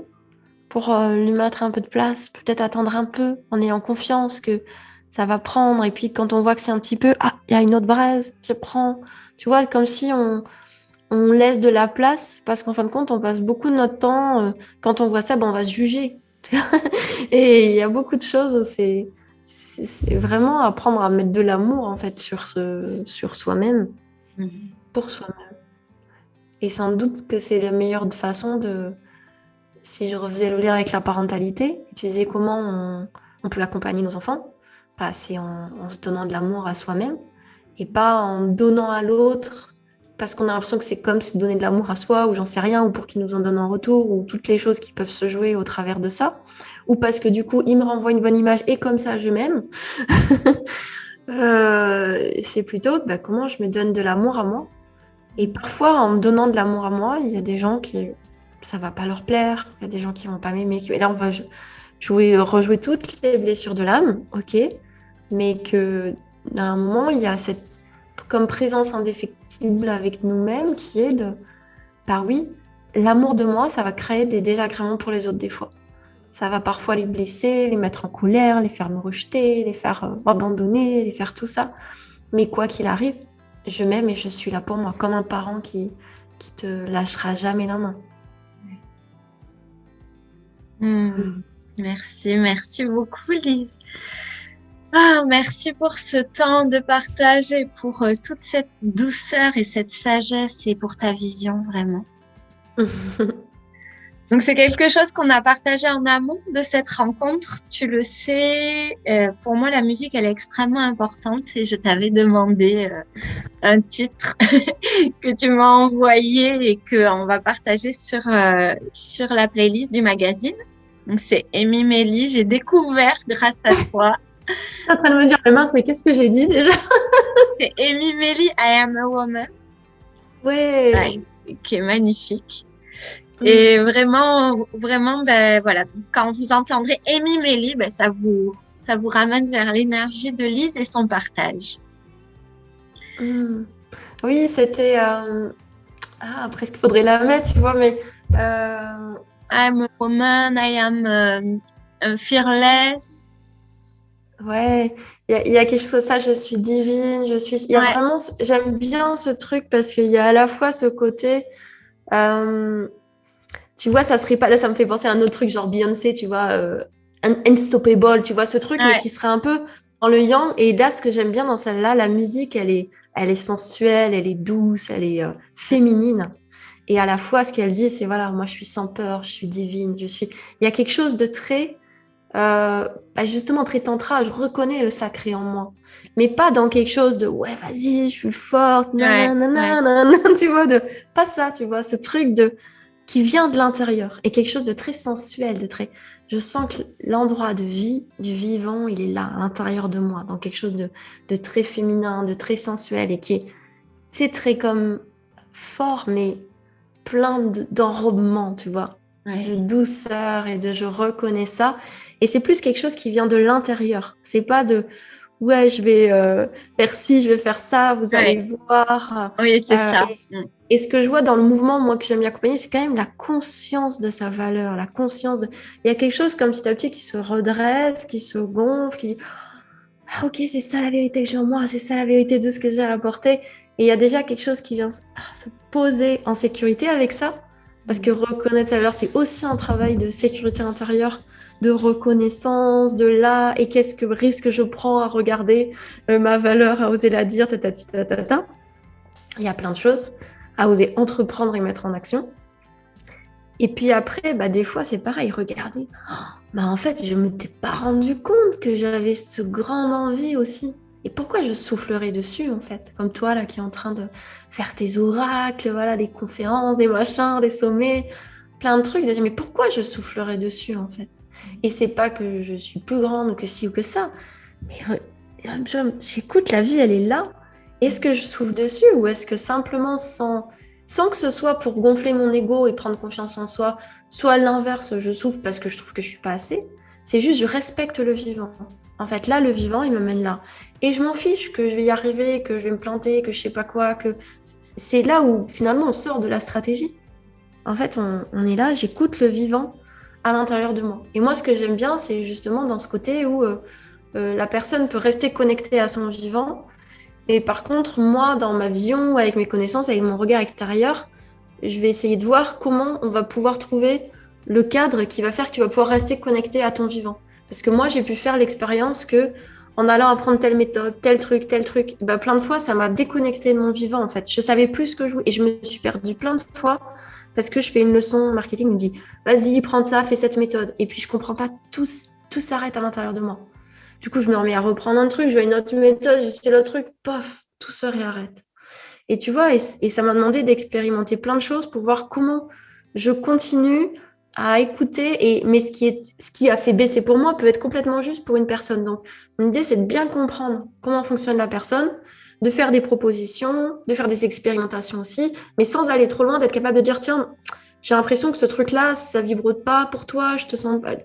pour lui mettre un peu de place, peut-être attendre un peu en ayant confiance que ça va prendre. Et puis, quand on voit que c'est un petit peu, ah, il y a une autre braise, je prends. Tu vois, comme si on laisse de la place, parce qu'en fin de compte, on passe beaucoup de notre temps, quand on voit ça, ben, on va se juger. Et il y a beaucoup de choses, c'est vraiment apprendre à mettre de l'amour, en fait, sur soi-même, Mhm. pour soi-même. Et sans doute que c'est la meilleure façon de, si je refaisais le lien avec la parentalité, tu disais comment on peut accompagner nos enfants, bah, c'est en se donnant de l'amour à soi-même et pas en donnant à l'autre parce qu'on a l'impression que c'est comme se donner de l'amour à soi ou j'en sais rien ou pour qu'il nous en donne en retour ou toutes les choses qui peuvent se jouer au travers de ça ou parce que du coup il me renvoie une bonne image et comme ça je m'aime. C'est plutôt bah, comment je me donne de l'amour à moi et parfois, en me donnant de l'amour à moi, il y a des gens qui, ça va pas leur plaire. Il y a des gens qui vont pas m'aimer. Et là, on va rejouer toutes les blessures de l'âme, ok. Mais que, à un moment, il y a cette, comme présence indéfectible avec nous-mêmes qui est de, bah oui, l'amour de moi, ça va créer des désagréments pour les autres des fois. Ça va parfois les blesser, les mettre en colère, les faire me rejeter, les faire m'abandonner, les faire tout ça. Mais quoi qu'il arrive, je m'aime et je suis là pour moi, comme un parent qui te lâchera jamais la main. Hmm. Merci, merci beaucoup, Lise. Ah, merci pour ce temps de partage et pour toute cette douceur et cette sagesse et pour ta vision, vraiment. Donc, c'est quelque chose qu'on a partagé en amont de cette rencontre. Tu le sais, pour moi, la musique, elle est extrêmement importante et je t'avais demandé un titre que tu m'as envoyé et qu'on va partager sur la playlist du magazine. Donc, c'est Amy Melly. J'ai découvert grâce à toi. T'es en train de me dire, mais mince, mais qu'est-ce que j'ai dit déjà? C'est Amy Melly, I Am a Woman, ouais, Ouais. qui est magnifique. Et Mm. vraiment, vraiment, ben, voilà. Donc, quand vous entendrez Amy Melly, ben, ça vous ramène vers l'énergie de Lise et son partage. Mm. Oui, c'était. Ah, presque, faudrait la mettre, tu vois, mais. I am a woman, I am fearless. Ouais, il y a quelque chose, ça, je suis divine, je suis. Il y a Ouais, vraiment. J'aime bien ce truc parce qu'il y a à la fois ce côté. euh, Tu vois, ça serait pas. Là, ça me fait penser à un autre truc, genre Beyoncé, tu vois, Unstoppable, tu vois, ce truc, mais ouais, qui serait un peu dans le yang. Et là, ce que j'aime bien dans celle-là, la musique, elle est sensuelle, elle est douce, elle est féminine. Et à la fois, ce qu'elle dit, c'est voilà, moi, je suis sans peur, je suis divine, je suis. Il y a quelque chose de très, bah, justement, très tantra. Je reconnais le sacré en moi, mais pas dans quelque chose de ouais, vas-y, je suis forte, ouais, ouais. nanana, nanana, tu vois, de pas ça, tu vois, ce truc de qui vient de l'intérieur et quelque chose de très sensuel, de très. Je sens que l'endroit de vie, du vivant, il est là, à l'intérieur de moi, dans quelque chose de très féminin, de très sensuel et qui est, c'est très comme fort, mais plein d'enrobement, tu vois, de Ouais. douceur et de je reconnais ça. Et c'est plus quelque chose qui vient de l'intérieur. C'est pas de ouais, je vais faire ci, je vais faire ça, vous Ouais, allez voir. oui, c'est Euh, ça. et, et ce que je vois dans le mouvement, moi, que j'aime bien accompagner, c'est quand même la conscience de sa valeur, la conscience de. Il y a quelque chose comme petit à petit qui se redresse, qui se gonfle, qui dit ah, ok, c'est ça la vérité que j'ai en moi, c'est ça la vérité de ce que j'ai à apporter. Et il y a déjà quelque chose qui vient se poser en sécurité avec ça. Parce que reconnaître sa valeur, c'est aussi un travail de sécurité intérieure, de reconnaissance, de là, et qu'est-ce que risque je prends à regarder ma valeur, à oser la dire, tatati, tatata. Il y a plein de choses à oser entreprendre et mettre en action. Et puis après, bah, des fois, c'est pareil, regardez. Bah, en fait, je ne m'étais pas rendu compte que j'avais cette grande envie aussi. Et pourquoi je soufflerais dessus, en fait? Comme toi, là, qui est en train de faire tes oracles, voilà, des conférences, des machins, des sommets, plein de trucs. Mais pourquoi je soufflerais dessus, en fait? Et c'est pas que je suis plus grande ou que ci ou que ça. Mais j'écoute, la vie, elle est là. Est-ce que je souffle dessus ou est-ce que simplement sans que ce soit pour gonfler mon ego et prendre confiance en soi, soit l'inverse, je souffre parce que je trouve que je suis pas assez. C'est juste, je respecte le vivant. En fait, là, le vivant, il me mène là. Et je m'en fiche que je vais y arriver, que je vais me planter, que je sais pas quoi, que c'est là où finalement on sort de la stratégie. En fait, on est là, j'écoute le vivant à l'intérieur de moi. Et moi, ce que j'aime bien, c'est justement dans ce côté où la personne peut rester connectée à son vivant. Mais par contre, moi, dans ma vision, avec mes connaissances, avec mon regard extérieur, je vais essayer de voir comment on va pouvoir trouver le cadre qui va faire que tu vas pouvoir rester connecté à ton vivant. Parce que moi, j'ai pu faire l'expérience que en allant apprendre telle méthode, tel truc, bah, plein de fois, ça m'a déconnecté de mon vivant, en fait. Je savais plus ce que je voulais et je me suis perdue plein de fois parce que je fais une leçon marketing, on me dit, vas-y, prends ça, fais cette méthode. Et puis, je comprends pas, tout s'arrête à l'intérieur de moi. Du coup, je me remets à reprendre un truc, je vois une autre méthode, j'essaie l'autre truc, pof, tout se réarrête. Et tu vois, et ça m'a demandé d'expérimenter plein de choses pour voir comment je continue à écouter. Mais ce qui a fait baisser pour moi peut être complètement juste pour une personne. Donc, mon idée, c'est de bien comprendre comment fonctionne la personne, de faire des propositions, de faire des expérimentations aussi, mais sans aller trop loin, d'être capable de dire, tiens, j'ai l'impression que ce truc-là, ça vibre pas pour toi, je te sens pas.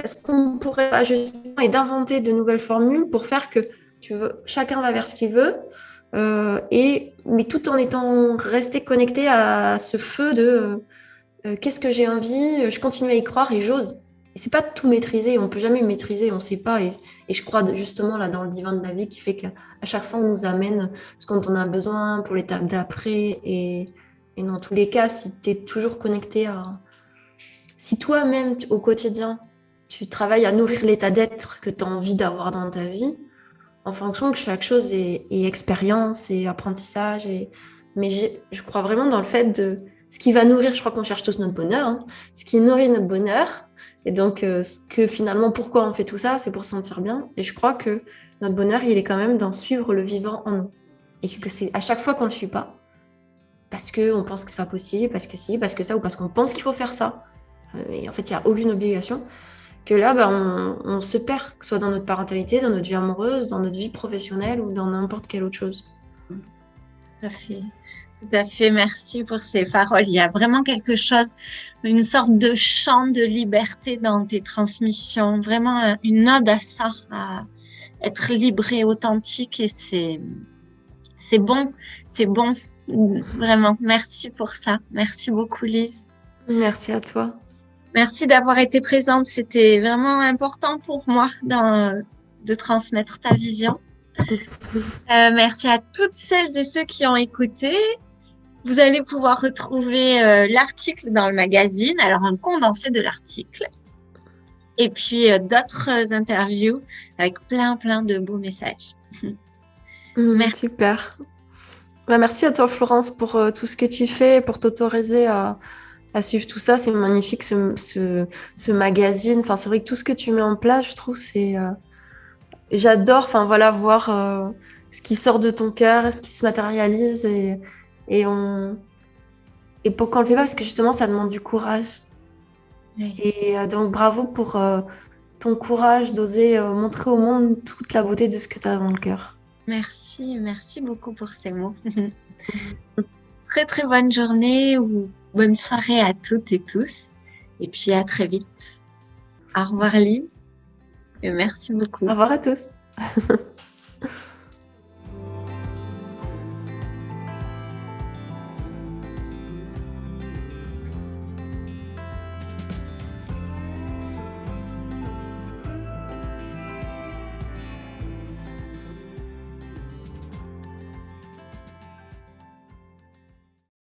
Est-ce qu'on pourrait pas justement et d'inventer de nouvelles formules pour faire que chacun va vers ce qu'il veut, mais tout en étant resté connecté à ce feu de qu'est-ce que j'ai envie, je continue à y croire et j'ose. Et c'est pas tout maîtriser, on peut jamais maîtriser, on sait pas. Et je crois justement là dans le divin de la vie qui fait qu'à chaque fois on nous amène ce dont on a besoin pour l'étape d'après. Et dans tous les cas, si tu es toujours connecté à. Si toi-même au quotidien, tu travailles à nourrir l'état d'être que tu as envie d'avoir dans ta vie, en fonction que chaque chose est expérience et apprentissage. Mais je crois vraiment dans le fait de ce qui va nourrir, je crois qu'on cherche tous notre bonheur, hein, ce qui nourrit notre bonheur. Et donc, que finalement, pourquoi on fait tout ça, c'est pour se sentir bien. Et je crois que notre bonheur, il est quand même d'en suivre le vivant en nous. Et que c'est à chaque fois qu'on ne le suit pas, parce qu'on pense que c'est pas possible, parce que si, parce que ça, ou parce qu'on pense qu'il faut faire ça. Et en fait, il n'y a aucune obligation que là, bah, on se perd, que ce soit dans notre parentalité, dans notre vie amoureuse, dans notre vie professionnelle ou dans n'importe quelle autre chose. Tout à fait. Tout à fait. Merci pour ces paroles. Il y a vraiment quelque chose, une sorte de chant de liberté dans tes transmissions. Vraiment une ode à ça, à être libre et authentique. Et c'est bon. C'est bon. Vraiment. Merci pour ça. Merci beaucoup, Lise. Merci à toi. Merci d'avoir été présente. C'était vraiment important pour moi de transmettre ta vision. Merci à toutes celles et ceux qui ont écouté. Vous allez pouvoir retrouver l'article dans le magazine, alors un condensé de l'article. Et puis d'autres interviews avec plein de beaux messages. Merci. Super. Bah, merci à toi, Florence, pour tout ce que tu fais, pour t'autoriser à suivre tout ça. C'est magnifique, ce magazine. Enfin, c'est vrai que tout ce que tu mets en place, je trouve, c'est... J'adore, enfin, voilà, voir ce qui sort de ton cœur, ce qui se matérialise. Et, on... et pourquoi on le fait pas? Parce que justement, ça demande du courage. Oui. Et donc, bravo pour ton courage d'oser montrer au monde toute la beauté de ce que tu as dans le cœur. Merci beaucoup pour ces mots. Très bonne journée ou bonne soirée à toutes et tous. Et puis à très vite. Au revoir Lise. Et merci beaucoup. Au revoir à tous.